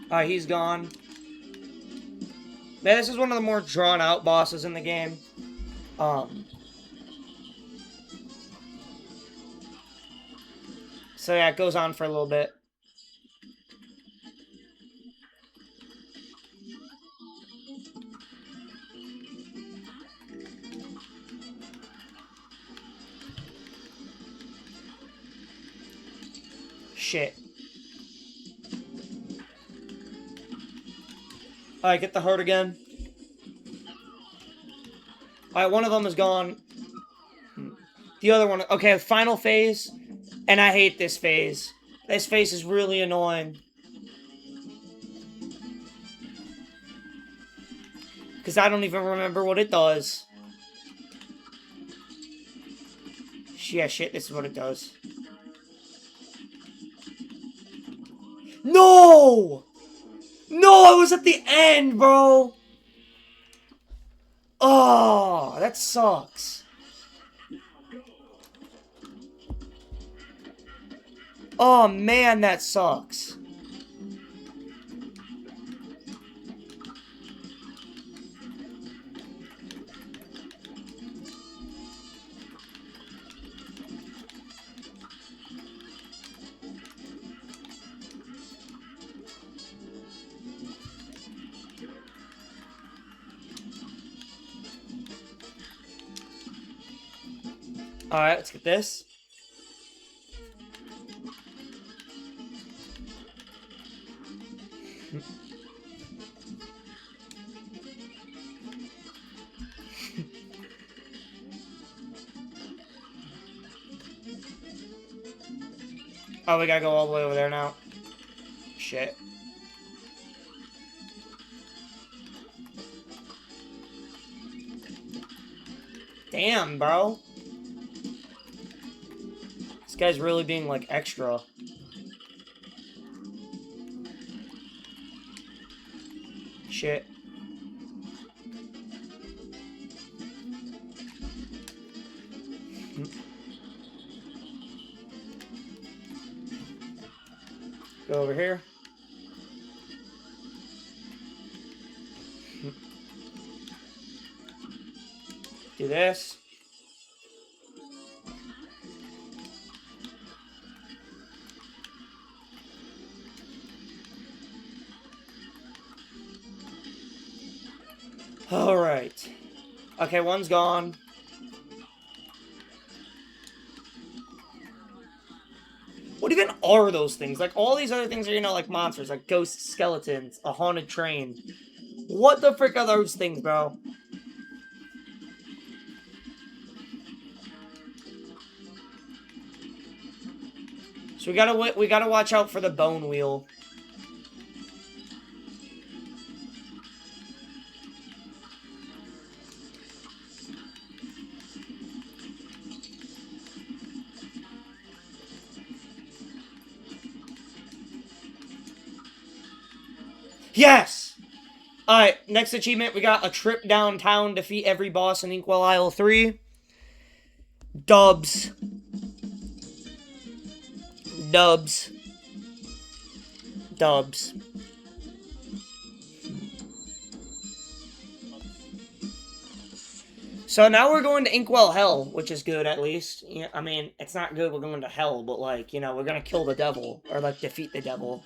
Alright, he's gone. Man, this is one of the more drawn-out bosses in the game. So yeah, it goes on for a little bit. Shit. Alright, get the heart again. Alright, one of them is gone. The other one... Okay, final phase. And I hate this phase. This phase is really annoying. Because I don't even remember what it does. Yeah, shit, this is what it does. No! No, I was at the end, bro! Oh, that sucks. Oh, man, that sucks. Alright, let's get this. Oh, we gotta go all the way over there now. Shit. Damn, bro. This guy's really being, like, extra. Shit. Go over here. Do this. Alright. Okay, one's gone. What even are those things? Like, all these other things are, you know, like monsters, like ghosts, skeletons, a haunted train. What the frick are those things, bro? So we gotta watch out for the bone wheel. Yes! Alright, next achievement, we got a trip downtown, defeat every boss in Inkwell Isle 3. Dubs. Dubs. Dubs. So now we're going to Inkwell Hell, which is good at least. Yeah, I mean, it's not good we're going to hell, but like, you know, we're gonna kill the devil. Or like, defeat the devil.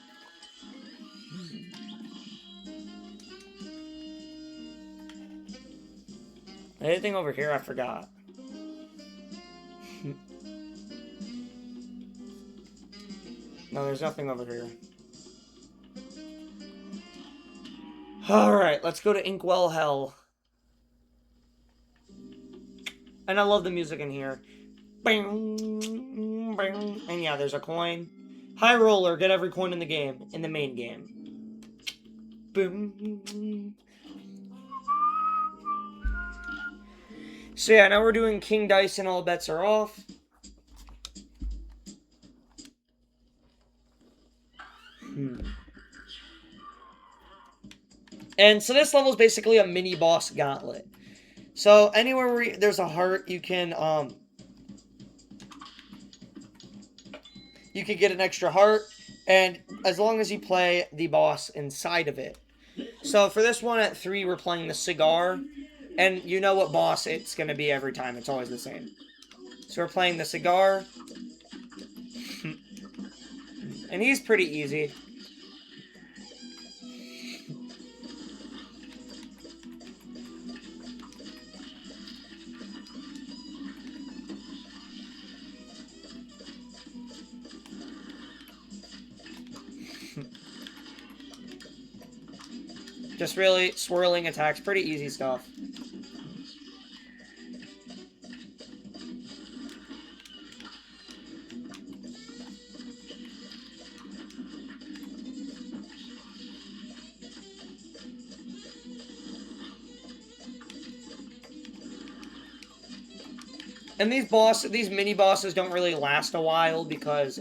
Anything over here I forgot? No, there's nothing over here. Alright, let's go to Inkwell Hell. And I love the music in here. Bing, bing. And yeah, there's a coin. High roller, get every coin in the game. In the main game. Boom. So yeah, now we're doing King Dice and all bets are off. And so this level is basically a mini boss gauntlet. So anywhere where there's a heart, you can get an extra heart, and as long as you play the boss inside of it. So for this one at 3, we're playing the cigar, and you know what boss it's going to be every time. It's always the same. So we're playing the cigar, and he's pretty easy. Just really swirling attacks. Pretty easy stuff. And these mini bosses don't really last a while because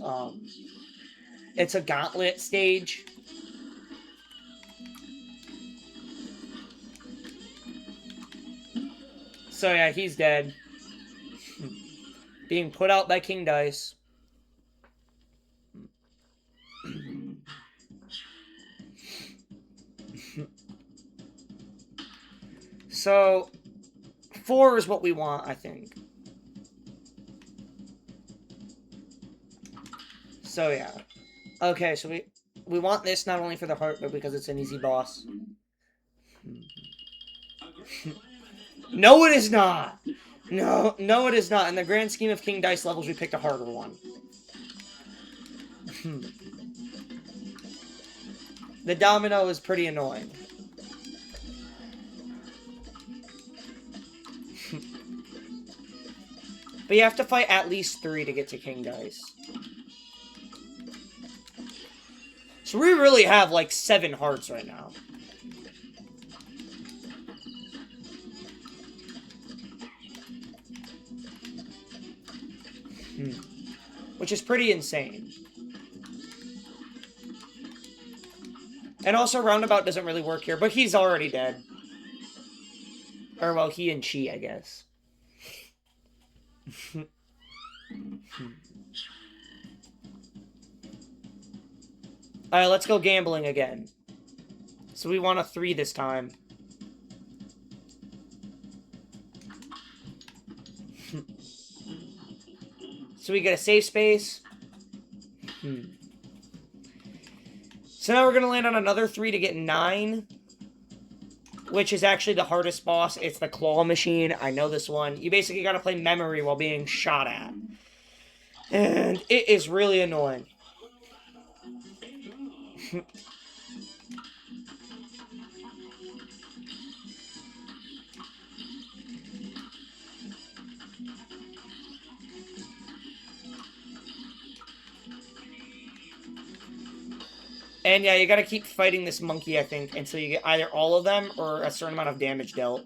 it's a gauntlet stage. So yeah, he's dead. Being put out by King Dice. So 4 is what we want, I think. So yeah. Okay, so we want this not only for the heart, but because it's an easy boss. No, it is not! No, no, it is not. In the grand scheme of King Dice levels, we picked a harder one. The domino is pretty annoying. But you have to fight at least 3 to get to King Dice. So we really have like 7 hearts right now. Which is pretty insane. And also Roundabout doesn't really work here, but he's already dead. Or well, he and she, I guess. Alright, let's go gambling again. So we want a 3 this time. So we get a safe space. So now we're going to land on another 3 to get 9. Which is actually the hardest boss. It's the claw machine. I know this one. You basically got to play memory while being shot at. And it is really annoying. And yeah, you gotta keep fighting this monkey, I think, until you get either all of them or a certain amount of damage dealt.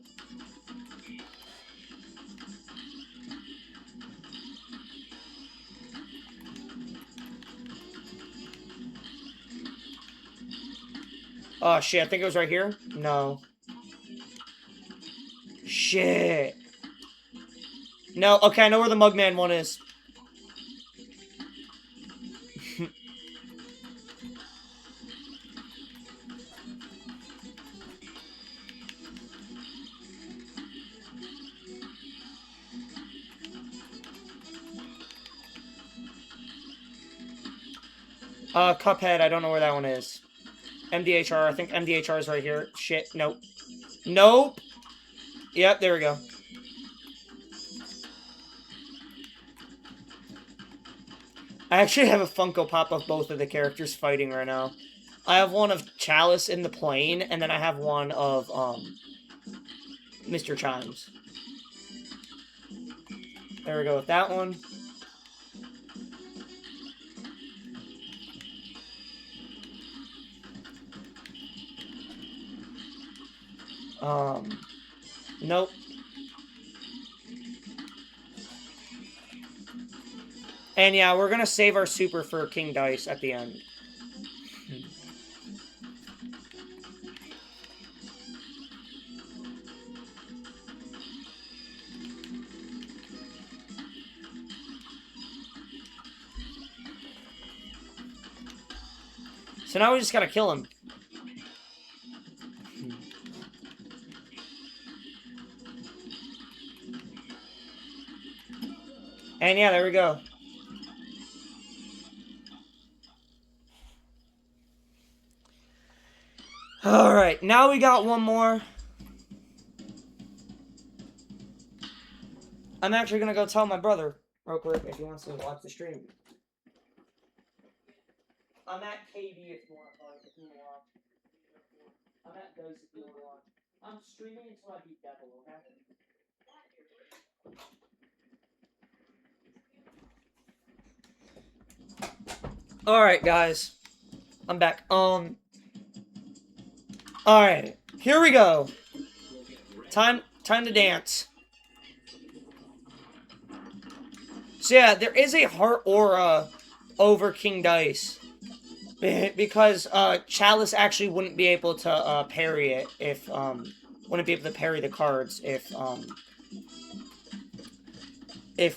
Oh, shit, I think it was right here? No. Shit. No, okay, I know where the Mugman one is. Cuphead, I don't know where that one is. MDHR, I think MDHR is right here. Shit, nope. Nope! Yep, there we go. I actually have a Funko Pop of both of the characters fighting right now. I have one of Chalice in the plane, and then I have one of, Mr. Chimes. There we go with that one. Nope. And yeah, we're gonna save our super for King Dice at the end. So now we just gotta kill him. And yeah, there we go. Alright, now we got one more. I'm actually gonna go tell my brother, real quick, if he wants to watch the stream. I'm at KB if you want to watch. I'm at Dice if you want to watch. I'm streaming until I beat Devil, okay? Alright, guys. I'm back. Alright. Here we go. Time to dance. So yeah, there is a heart aura over King Dice. Because Chalice actually wouldn't be able to parry it if wouldn't be able to parry the cards if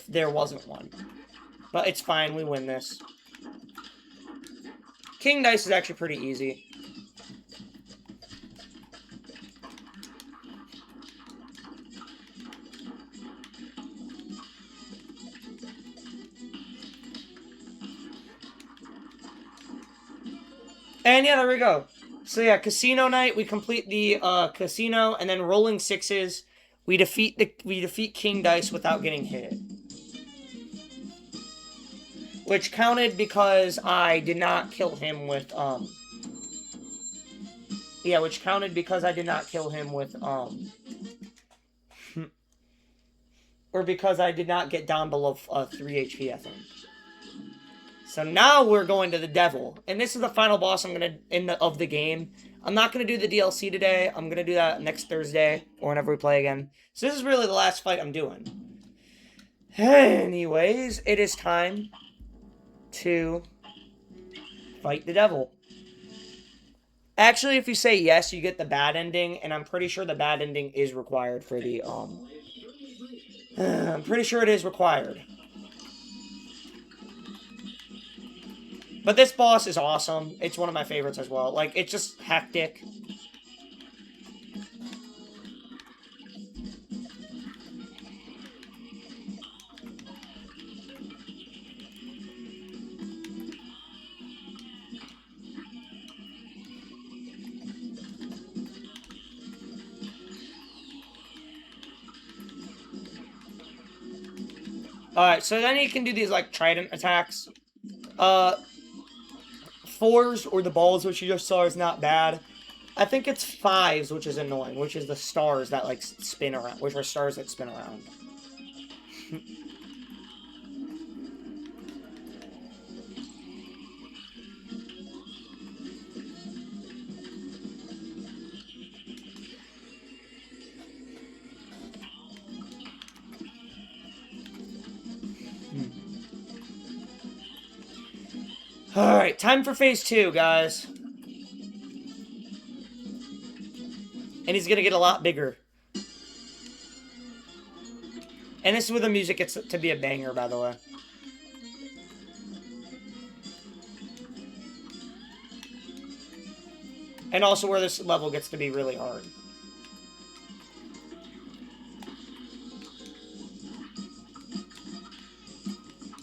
there wasn't one. But it's fine, we win this. King Dice is actually pretty easy. And yeah, there we go. So yeah, casino night, we complete the casino, and then rolling sixes, we defeat King Dice without getting hit. Which counted because I did not kill him with yeah, which counted because I did not kill him with or because I did not get down below 3 HP, I think. So now we're going to the Devil, and this is the final boss I'm gonna of the game. I'm not gonna do the DLC today. I'm gonna do that next Thursday or whenever we play again. So this is really the last fight I'm doing. Anyways, it is time to fight the Devil. Actually, if you say yes, you get the bad ending, and I'm pretty sure the bad ending is required for the I'm pretty sure it is required. But this boss is awesome. It's one of my favorites as well. Like, it's just hectic. Alright, so then you can do these, like, trident attacks. Fours, or the balls, which you just saw, is not bad. I think it's fives, which is annoying, which is the stars that, like, spin around, which are stars that spin around. Alright, time for phase 2, guys. And he's gonna get a lot bigger. And this is where the music gets to be a banger, by the way. And also where this level gets to be really hard.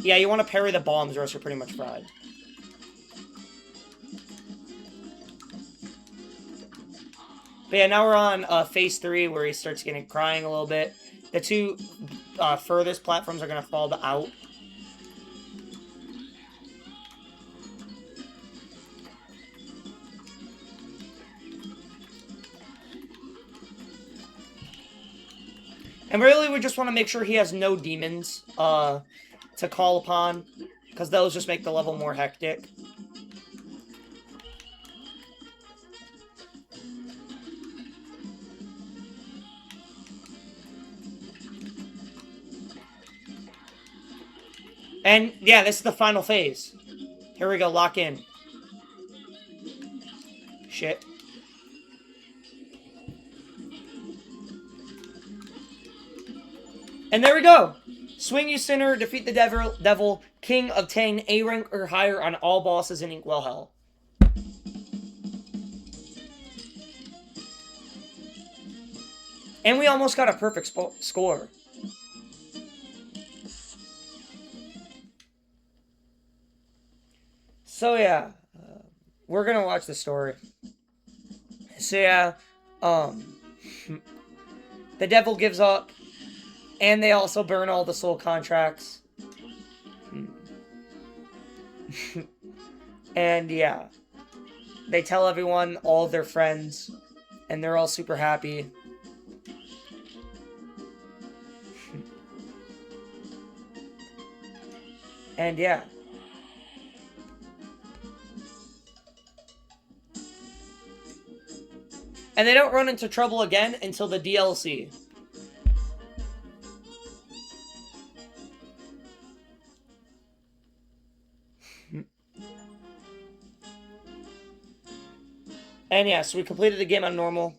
Yeah, you want to parry the bombs or else you're pretty much fried. But yeah, now we're on phase 3 where he starts getting crying a little bit. The two furthest platforms are going to fall out. And really, we just want to make sure he has no demons to call upon, because those just make the level more hectic. And yeah, this is the final phase. Here we go, lock in. Shit. And there we go. Swing you sinner, defeat the devil, king, obtain A rank or higher on all bosses in Inkwell Hell. And we almost got a perfect score. So yeah, we're gonna watch the story. So yeah, the devil gives up, and they also burn all the soul contracts. And yeah, they tell everyone, all their friends, and they're all super happy. And yeah. And they don't run into trouble again until the DLC. And yeah, so we completed the game on normal.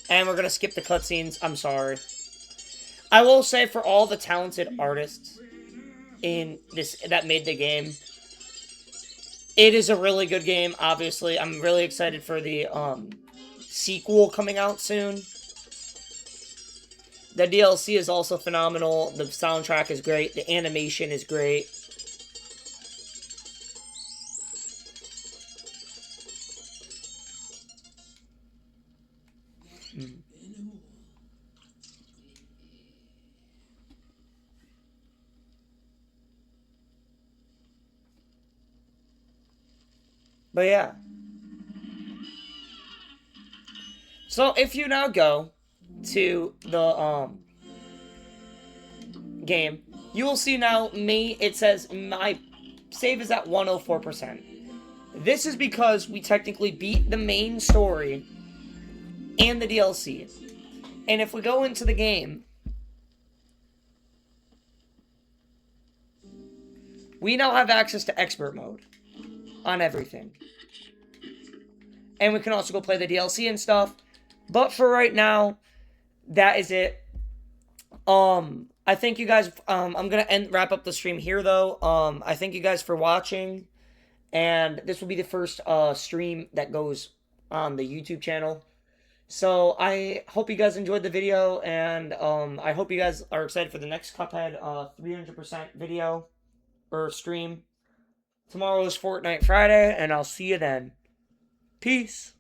And we're gonna skip the cutscenes. I'm sorry. I will say, for all the talented artists in this that made the game, it is a really good game. Obviously, I'm really excited for the sequel coming out soon. The DLC is also phenomenal. The soundtrack is great. The animation is great. But yeah. So if you now go to the game, you will see now it says my save is at 104%. This is because we technically beat the main story and the DLC. And if we go into the game, we now have access to expert mode on everything. And we can also go play the DLC and stuff. But for right now, that is it. I thank you guys. I'm gonna wrap up the stream here though. I thank you guys for watching, and this will be the first stream that goes on the YouTube channel. So I hope you guys enjoyed the video, and I hope you guys are excited for the next Cuphead 300% video or stream. Tomorrow is Fortnite Friday, and I'll see you then. Peace.